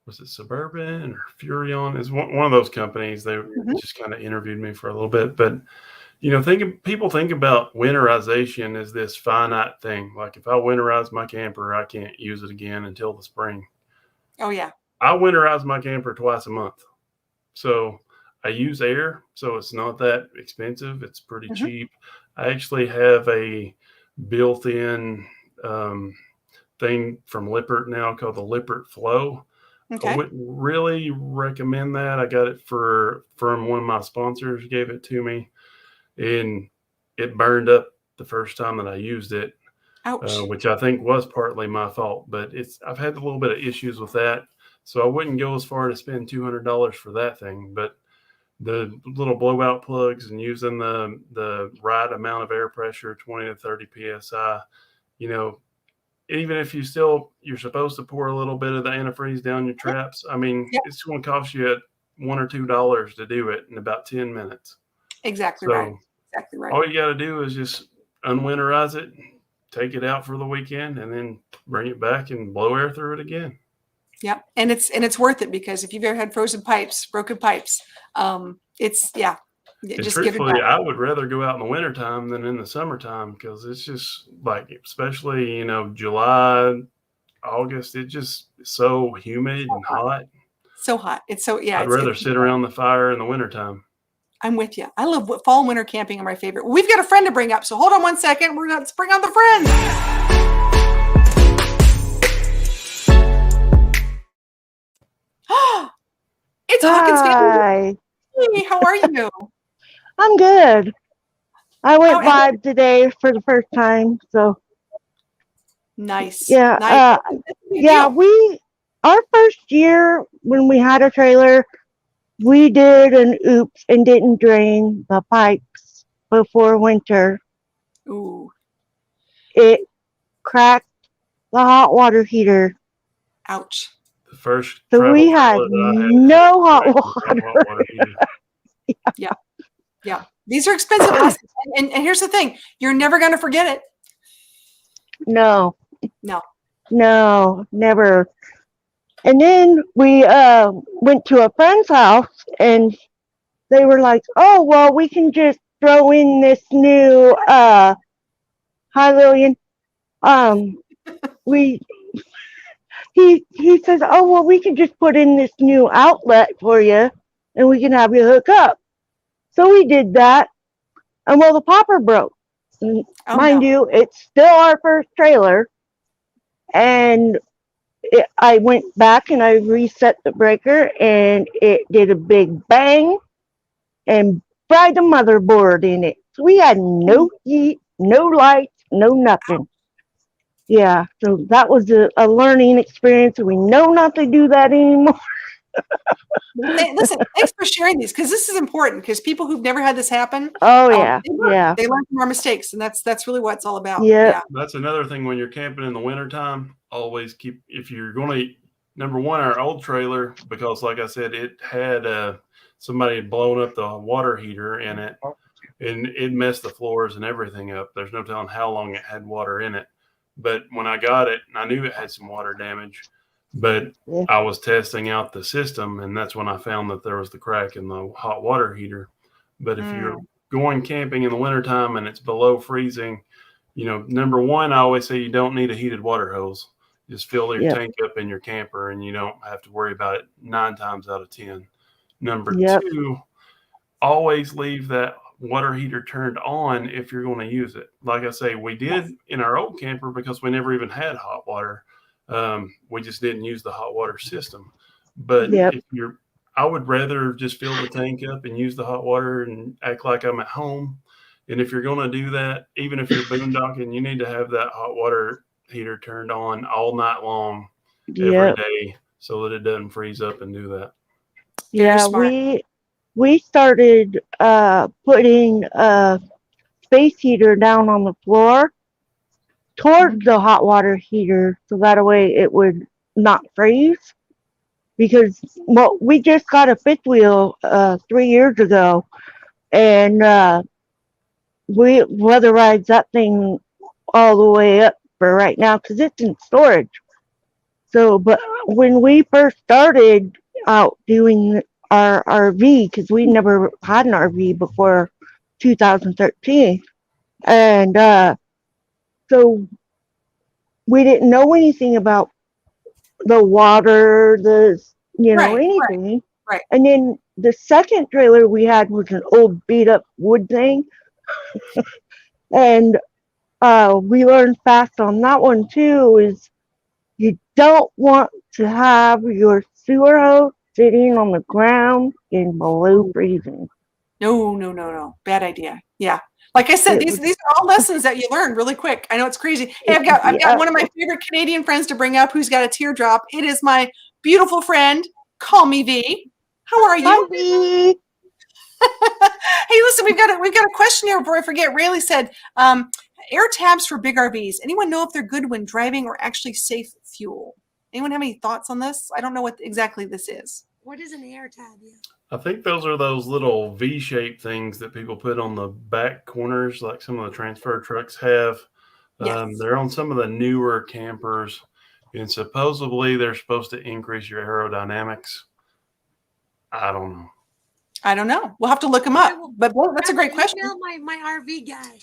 it Suburban or Furion? Is one of those companies. They just kind of interviewed me for a little bit. But, People think about winterization as this finite thing. Like if I winterize my camper, I can't use it again until the spring. Oh yeah. I winterize my camper twice a month. So I use air, so it's not that expensive. It's pretty Mm-hmm. cheap. I actually have a built-in thing from Lippert now called the Lippert Flow. I Okay. wouldn't really recommend that. I got it from one of my sponsors gave it to me, and it burned up the first time that I used it, Ouch. which I think was partly my fault. But I've had a little bit of issues with that, so I wouldn't go as far to spend $200 for that thing. But the little blowout plugs and using the right amount of air pressure, 20 to 30 psi, you know, even if you're supposed to pour a little bit of the antifreeze down your traps. I mean, Yep. it's going to cost you $1 or $2 to do it in about 10 minutes. Exactly right. So Exactly right. all you got to do is just unwinterize it, take it out for the weekend, and then bring it back and blow air through it again. Yep. And it's worth it, because if you've ever had frozen pipes, broken pipes, it's And just give it truthfully, back. I would rather go out in the wintertime than in the summertime, because it's just like, especially, July, August, it's just so humid and hot. So hot. It's so I'd rather sit around the fire in the wintertime. I'm with you. I love fall and winter camping are my favorite. We've got a friend to bring up, so hold on one second. We're going to bring on the friend. It's Hawkins family. Hi, Hey, how are you? I'm good. I went How- live today for the first time, so Nice. yeah, Nice. That's a big yeah. deal. Our first year when we had a trailer, we did an oops and didn't drain the pipes before winter. Ooh, It cracked the hot water heater, ouch. The first so travel we had trailer that I had no hot cracked with that water. hot water heater. Yeah. These are expensive assets. And here's the thing. You're never going to forget it. No, No. no, never. And then we went to a friend's house, and they were like, "Oh, well, we can just throw in this new hi Lillian." We he says, "Oh, well, we can just put in this new outlet for you, and we can have you hook up." So we did that, and well, the popper broke. And Oh, mind no. you, it's still our first trailer, and I went back and I reset the breaker, and it did a big bang and fried the motherboard in it. So we had no heat, no lights, no nothing. Yeah, so that was a learning experience. We know not to do that anymore. Hey, listen, thanks for sharing these, because this is important, because people who've never had this happen, Oh yeah, they learn from our mistakes, and that's really what it's all about. Yep. Yeah. That's another thing when you're camping in the wintertime. Always keep, if you're going to, number one, our old trailer, because like I said, it had somebody had blown up the water heater in it, and it messed the floors and everything up. There's no telling how long it had water in it. But when I got it, I knew it had some water damage, but Yeah. I was testing out the system, and that's when I found that there was the crack in the hot water heater. But if you're going camping in the wintertime and it's below freezing, number one, I always say you don't need a heated water hose. Just fill your Yep. tank up in your camper, and you don't have to worry about it 9 times out of 10. Number Yep. two, always leave that water heater turned on if you're going to use it. Like I say, we did in our old camper because we never even had hot water. We just didn't use the hot water system. But Yep. I would rather just fill the tank up and use the hot water and act like I'm at home. And if you're going to do that, even if you're boondocking, you need to have that hot water heater turned on all night long, every Yep. day, so that it doesn't freeze up and do that. Yeah, smart. we started putting a space heater down on the floor towards the hot water heater, so that way it would not freeze. Because we just got a fifth wheel 3 years ago, and we weatherized that thing all the way up for right now because it's in storage. So, but when we first started out doing our RV, because we never had an RV before 2013. And so we didn't know anything about the water, Right. anything. Right. And then the second trailer we had was an old beat up wood thing. And we learned fast on that one too is you don't want to have your sewer hose sitting on the ground in below freezing. No. Bad idea. Yeah. Like I said, these are all lessons that you learn really quick. I know it's crazy. Hey, I've got one of my favorite Canadian friends to bring up who's got a teardrop. It is my beautiful friend. Call me V. How are you? Hi, V. Hey, listen, we've got a question here before I forget. Rayleigh said, air tabs for big RVs. Anyone know if they're good when driving or actually safe fuel? Anyone have any thoughts on this? I don't know what exactly this is. What is an air tab? Yeah. I think those are those little V-shaped things that people put on the back corners, like some of the transfer trucks have. Yes. They're on some of the newer campers, and supposedly they're supposed to increase your aerodynamics. I don't know. We'll have to look them up. But that's a great question. My RV guy.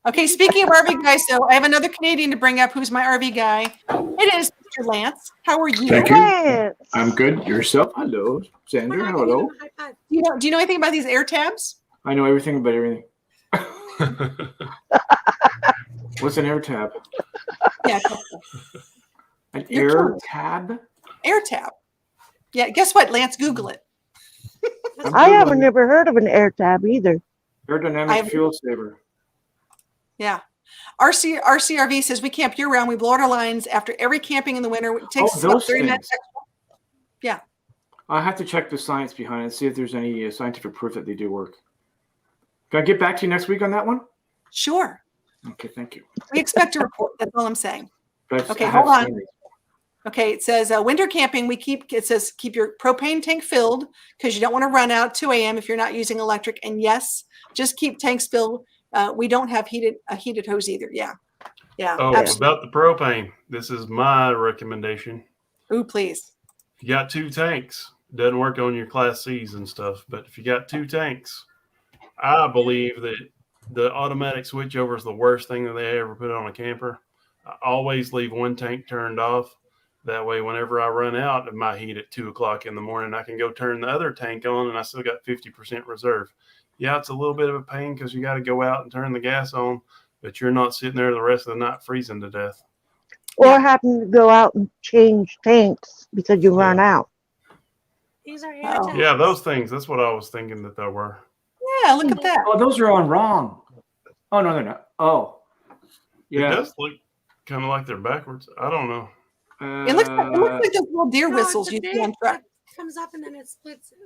Okay, speaking of RV guys, so I have another Canadian to bring up who's my RV guy. It is Mr. Lance. How are you? Thank you. Lance. I'm good. Yourself? Hello. Sandra, hello. Do you know anything about these air tabs? I know everything about everything. What's an air tab? Yeah. An You're air cool. tab? Air tab. Yeah, guess what, Lance? Google it. I haven't never heard of an air tab either. Aerodynamic fuel saver. Yeah. RCRV says we camp year round. We blow out our lines after every camping in the winter. It takes us about 30 minutes. Yeah. I have to check the science behind it and see if there's any scientific proof that they do work. Can I get back to you next week on that one? Sure. Okay, thank you. We expect a report. That's all I'm saying. But Okay, hold on. Okay, it says winter camping, keep your propane tank filled because you don't want to run out 2 a.m. if you're not using electric. And yes, just keep tanks filled. We don't have a heated hose either. Yeah. Oh, absolutely. about the propane, this is my recommendation. Ooh, please. If you got 2 tanks, it doesn't work on your Class Cs and stuff, but if you got 2 tanks, I believe that the automatic switchover is the worst thing that they ever put on a camper. I always leave one tank turned off. That way, whenever I run out of my heat at 2 o'clock in the morning, I can go turn the other tank on and I still got 50% reserve. Yeah, it's a little bit of a pain because you got to go out and turn the gas on, but you're not sitting there the rest of the night freezing to death. Or having to go out and change tanks because you run out. These are air tabs. Yeah, those things. That's what I was thinking that they were. Yeah, look at that. Oh, those are on wrong. Oh, no, they're not. Oh. Yeah. It does look kind of like they're backwards. I don't know. It looks like those little deer No, whistles it's you a see on bit truck. that comes up and then it splits it.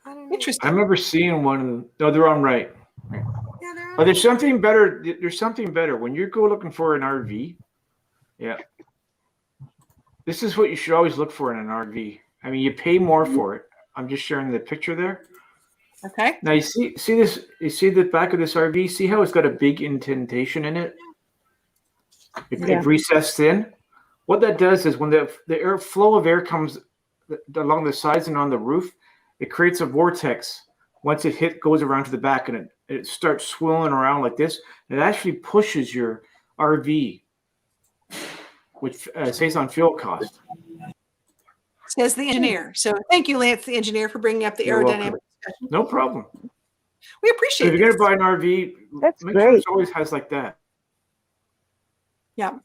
I don't know. Interesting. I remember seeing one of them. No, they're on right. Yeah, they're But there's something better. There's something better. When you go looking for an RV, yeah. This is what you should always look for in an RV. I mean, you pay more for it. I'm just sharing the picture there. Okay. Now you see this. You see the back of this RV. See how it's got a big indentation in it. It recessed in. What that does is when the flow of air comes along the sides and on the roof, it creates a vortex. Once it goes around to the back and it starts swirling around like this, it actually pushes your RV, which saves on fuel cost. Says the engineer. So thank you, Lance, the engineer, for bringing up the You're aerodynamic welcome. discussion. No problem. We So appreciate if it. you're gonna buy an RV, That's make sure great. it always has like that. Yeah.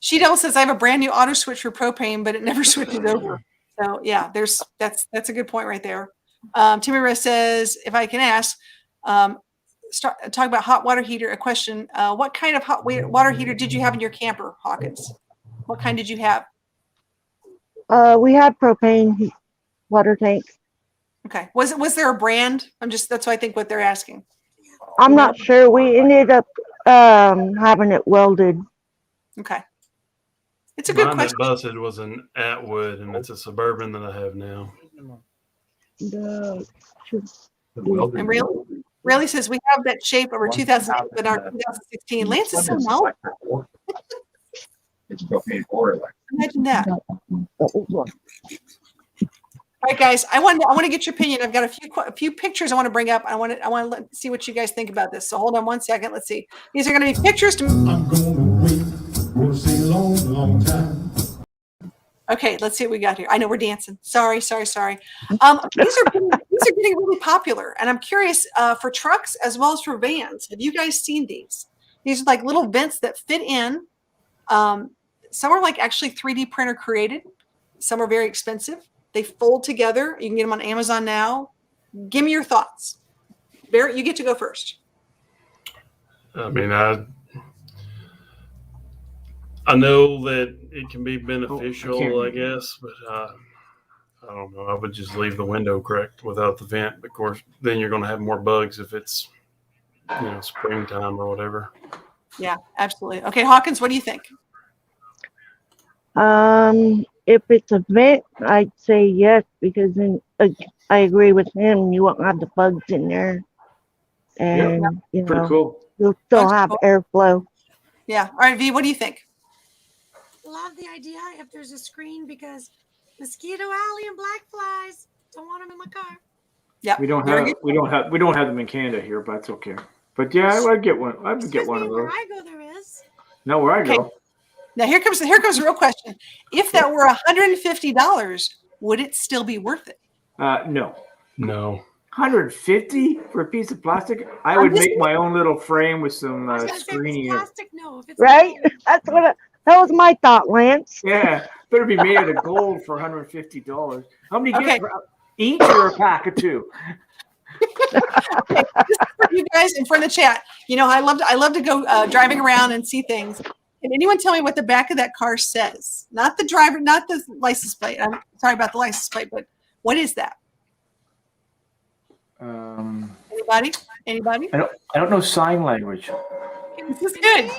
Sheedell says I have a brand new auto switch for propane, but it never switches over. So yeah, that's a good point right there. Timmy says, if I can ask, talk about hot water heater. A question: what kind of hot water heater did you have in your camper, Hawkins? What kind did you have? We had propane water tank. Okay. Was there a brand? That's what I think what they're asking. I'm not sure. We ended up having it welded. Okay. It's a good Mine question. that busted was an Atwood, and it's a Suburban that I have now. The- And Rayleigh says we have that shape over 2008, but our 2016. Lance is so knowledgeable. It's propane or electric. Imagine that. right, guys. I want to get your opinion. I've got a few pictures I want to bring up. I want to see what you guys think about this. So hold on one second. Let's see. These are going to be pictures to. I'm gonna wait for a long, long time. Okay, let's see what we got here. I know we're dancing. Sorry. These are getting really popular, and I'm curious for trucks as well as for vans. Have you guys seen these? These are like little vents that fit in. Some are like actually 3D printer created. Some are very expensive. They fold together. You can get them on Amazon now. Give me your thoughts. Barratt, you get to go first. I mean, I know that it can be beneficial, I guess, but I don't know. I would just leave the window cracked without the vent. Of course, then you're going to have more bugs if it's, springtime or whatever. Yeah, absolutely. Okay, Hawkins, what do you think? If it's a vent, I'd say yes, because then I agree with him. You won't have the bugs in there, and Pretty cool. you'll still That's have cool. airflow. Yeah. All right, V, what do you think? Love the idea if there's a screen because mosquito alley and black flies. Don't want them in my car. Yeah. We don't have them in Canada here, but it's okay. But yeah, I'd get one. I would get one of Where those. I go, there is. No, where I go. Now here comes the real question. If that were $150, would it still be worth it? No. 150 for a piece of plastic? I would make my own little frame with some I was gonna say, if screening. it's plastic, no. If it's Right? metal, That was my thought, Lance. Yeah, better be made out of gold for $150. How many Okay. get each or a pack of two? For you guys and for the chat, I love to go driving around and see things. Can anyone tell me what the back of that car says? Not the driver, not the license plate. I'm sorry about the license plate, but what is that? Anybody? I don't know sign language. This is good.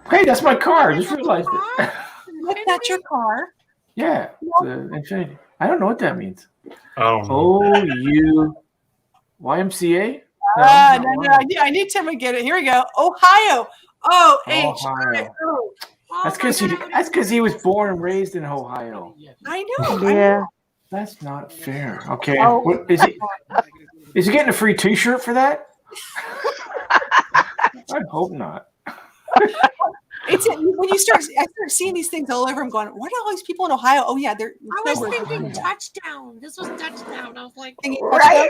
Hey, that's my car. I just realized it. That's your car. Yeah, the Infinity. I don't know what that means. Oh, YMCA? No. I need Tim to get it. Here we go. Ohio. Ohio. Oh, That's because he was born and raised in Ohio. I know. Yeah. That's not fair. Okay. Oh. What, is he getting a free T-shirt for that? I hope not. It's when I start seeing these things all over. I'm going, what are all these people in Ohio? Oh yeah, they're. I was thinking touchdown. This was touchdown. I was like, Right.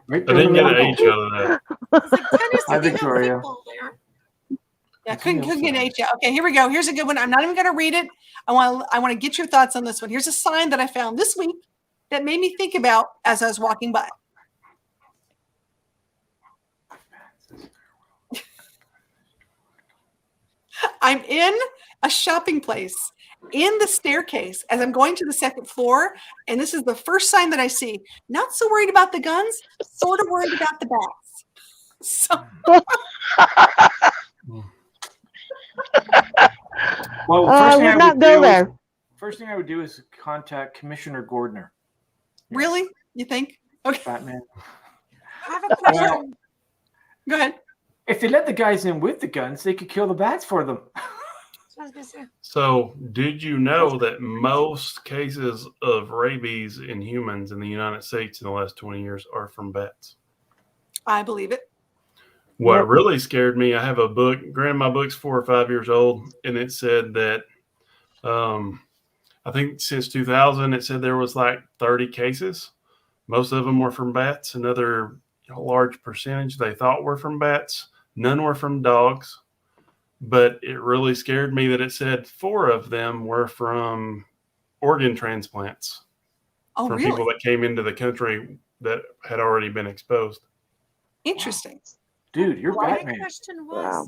Right I didn't get an H out of that. it's like Tennessee. Hi, They have Victoria. football there. Yeah, couldn't get an H. Okay, here we go. Here's a good one. I'm not even going to read it. I want to get your thoughts on this one. Here's a sign that I found this week that made me think about as I was walking by. I'm in a shopping place in the staircase as I'm going to the second floor, and this is the first sign that I see. Not so worried about the guns, sort of worried about the bats. So. Well, I would not go there. First thing I would do is contact Commissioner Gordner. Really? You think? Okay, Batman. I have a question. go ahead. If they let the guys in with the guns, they could kill the bats for them. That's what I was gonna say. So, did you know that most cases of rabies in humans in the United States in the last 20 years are from bats? I believe it. What really scared me, I have a book, granted my book's 4 or 5 years old, and it said that I think since 2000, it said there was like 30 cases. Most of them were from bats. Another large percentage they thought were from bats. None were from dogs. But it really scared me that it said 4 of them were from organ transplants. Oh, from really? people that came into the country that had already been exposed. Interesting. Dude, you're My Batman. question was, Wow.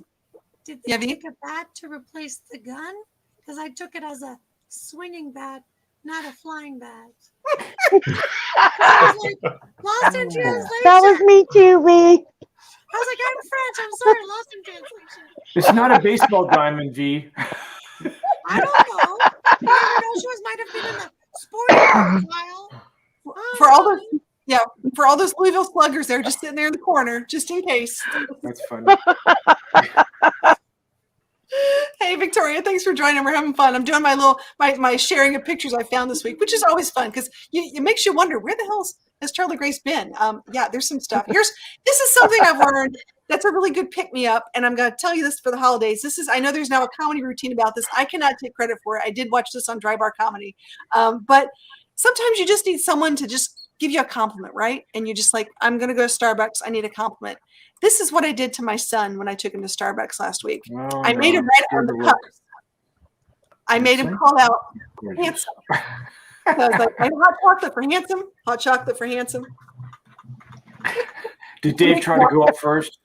did Yeah, they V? take a bat to replace the gun? Because I took it as a swinging bat, not a flying bat. I was like, lost in translation. That was me too, Lee. I was like, I'm French. I'm sorry, lost in translation. It's not a baseball diamond, V. I don't know. You never know. She might have been in the sporting pile. For all those Louisville Sluggers, they're just sitting there in the corner, just in case. That's funny. Hey, Victoria, thanks for joining. We're having fun. I'm doing my sharing of pictures I found this week, which is always fun because it makes you wonder, where the hell has Charlie Grace been? Yeah, there's some stuff. This is something I've learned that's a really good pick-me-up, and I'm going to tell you this for the holidays. I know there's now a comedy routine about this. I cannot take credit for it. I did watch this on Dry Bar Comedy. But sometimes you just need someone to just give you a compliment, right? And you're just like, I'm going to go to Starbucks. I need a compliment. This is what I did to my son when I took him to Starbucks last week. I made him write on the cups. I made him call out handsome. So I was like, hot chocolate for handsome, hot chocolate for handsome. Did Dave try to go up first?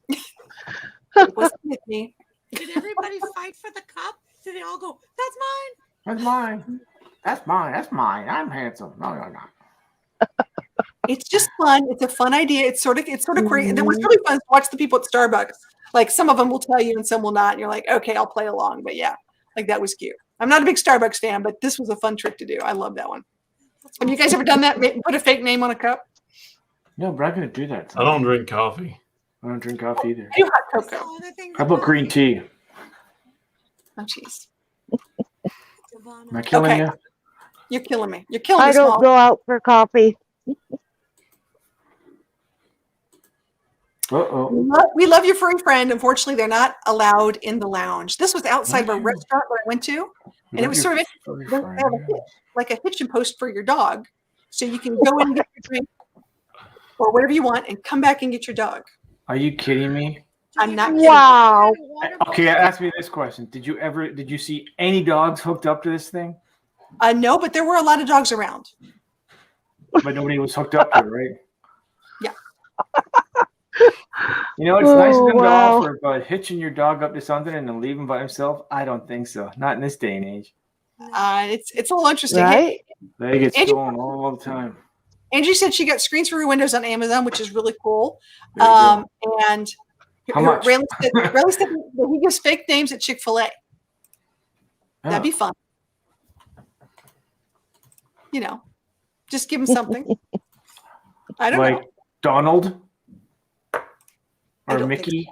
It wasn't with me. Did everybody fight for the cup? Did they all go, that's mine? That's mine. That's mine. That's mine. I'm handsome. No. It's just fun. It's a fun idea. It's sort of crazy. And it was really fun to watch the people at Starbucks. Like some of them will tell you and some will not. And you're like, okay, I'll play along. But yeah, like that was cute. I'm not a big Starbucks fan, but this was a fun trick to do. I love that one. Have you guys ever done that? Put a fake name on a cup? No, but I'm going to do that. I don't drink coffee. I don't drink coffee either. I do hot cocoa. How about green tea? Oh, jeez. Am I killing you? You're killing me. You're killing me. I don't go out for coffee. We love your furry friend. Unfortunately, they're not allowed in the lounge. This was outside of a restaurant that I went to, and it was sort of like a hitch and post for your dog. So you can go in and get your drink or whatever you want and come back and get your dog. Are you kidding me? I'm not kidding. Wow. Okay, ask me this question. Did you see any dogs hooked up to this thing? No, but there were a lot of dogs around. But nobody was hooked up to it, right? Yeah. You know, it's nice of them to offer, but hitching your dog up to something and then leave him by himself, I don't think so. Not in this day and age. It's a little interesting. Right? They get stolen all the time. Angie said she got screens for her windows on Amazon, which is really cool. There you go. And How much? Rayleigh said that he gives fake names at Chick-Fil-A. That'd be fun. You know, just give him something. I don't know. Donald or Mickey?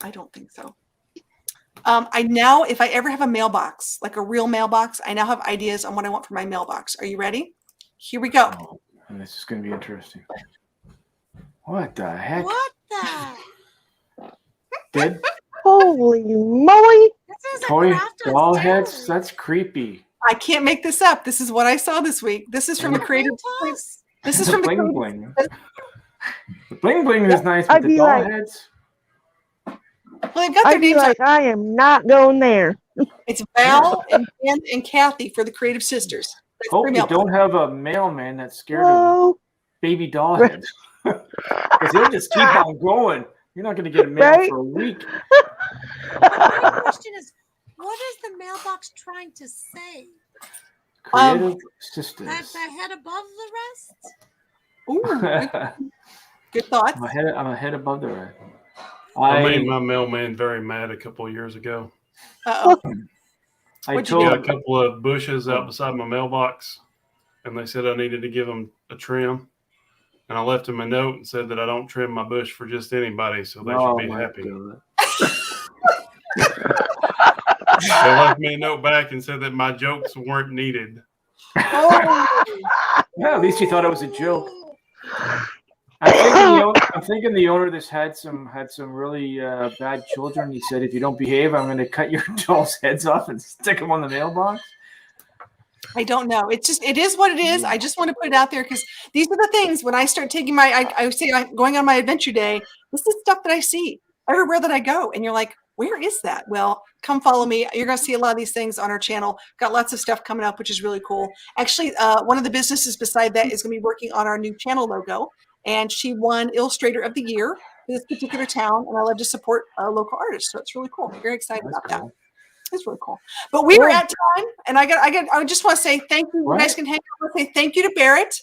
I don't think so. I now, if I ever have a mailbox, like a real mailbox, I now have ideas on what I want for my mailbox. Are you ready? Here we go. Oh, and this is going to be interesting. What the heck? What the? Dead Holy moly. toy doll heads? That's creepy. I can't make this up. This is what I saw this week. This is from the creative. This is from the bling bling. The bling bling is nice, but the doll heads. Well, they've got their I'd be names on. like, I am not going there. It's Val and Kathy for the Creative Sisters. That's Hope three you mailboxes. don't have a mailman that's scared of Oh, baby doll heads. Because he'll just keep on going. You're not going to get a mail for a week. My question is, what is the mailbox trying to say? Creative Sisters. That the head above the rest? Ooh, good thoughts. I'm a head above the rest. I made my mailman very mad a couple of years ago. Uh-oh. I What'd you Got told a couple of bushes out beside my mailbox, and they said I needed to give them a trim. And I left them a note and said that I don't trim my bush for just anybody, so they should be happy. They left me a note back and said that my jokes weren't needed. Oh. Yeah, at least you thought it was a joke. I'm thinking the owner of this had some really bad children. He said, if you don't behave, I'm going to cut your dolls' heads off and stick them on the mailbox. I don't know. It is what it is. I just want to put it out there because these are the things when I start taking I say I'm going on my adventure day. This is stuff that I see everywhere that I go. And you're like, where is that? Well, come follow me. You're going to see a lot of these things on our channel. Got lots of stuff coming up, which is really cool. Actually, one of the businesses beside that is going to be working on our new channel logo. And she won Illustrator of the Year for this particular town. And I love to support local artists. So it's really cool. I'm very excited about that. It's really cool. But we were at time, and I just want to say thank you. You guys can hang out and say thank you to Barratt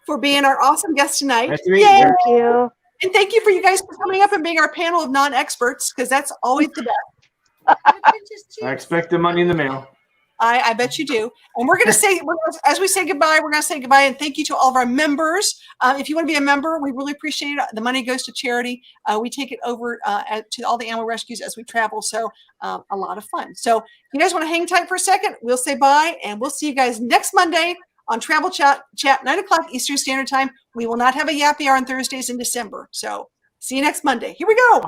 for being our awesome guest tonight. Nice to meet you. thank you. And thank you for you guys for coming up and being our panel of non-experts, because that's always the best. I expect the money in the mail. I bet you do. And we're going to say, as we say goodbye, we're going to say goodbye and thank you to all of our members. If you want to be a member, we really appreciate it. The money goes to charity. We take it over to all the animal rescues as we travel. So a lot of fun. So if you guys want to hang tight for a second, we'll say bye and we'll see you guys next Monday on Travel Chat, 9:00 Eastern Standard Time. We will not have a yappy hour on Thursdays in December. So see you next Monday. Here we go.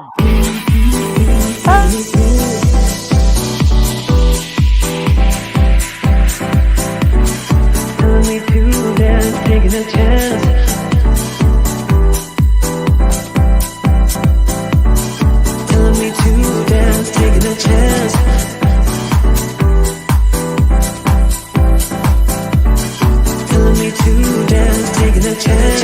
Telling me to dance, taking a chance. Telling me to dance, taking a chance. Telling me to dance, taking a chance.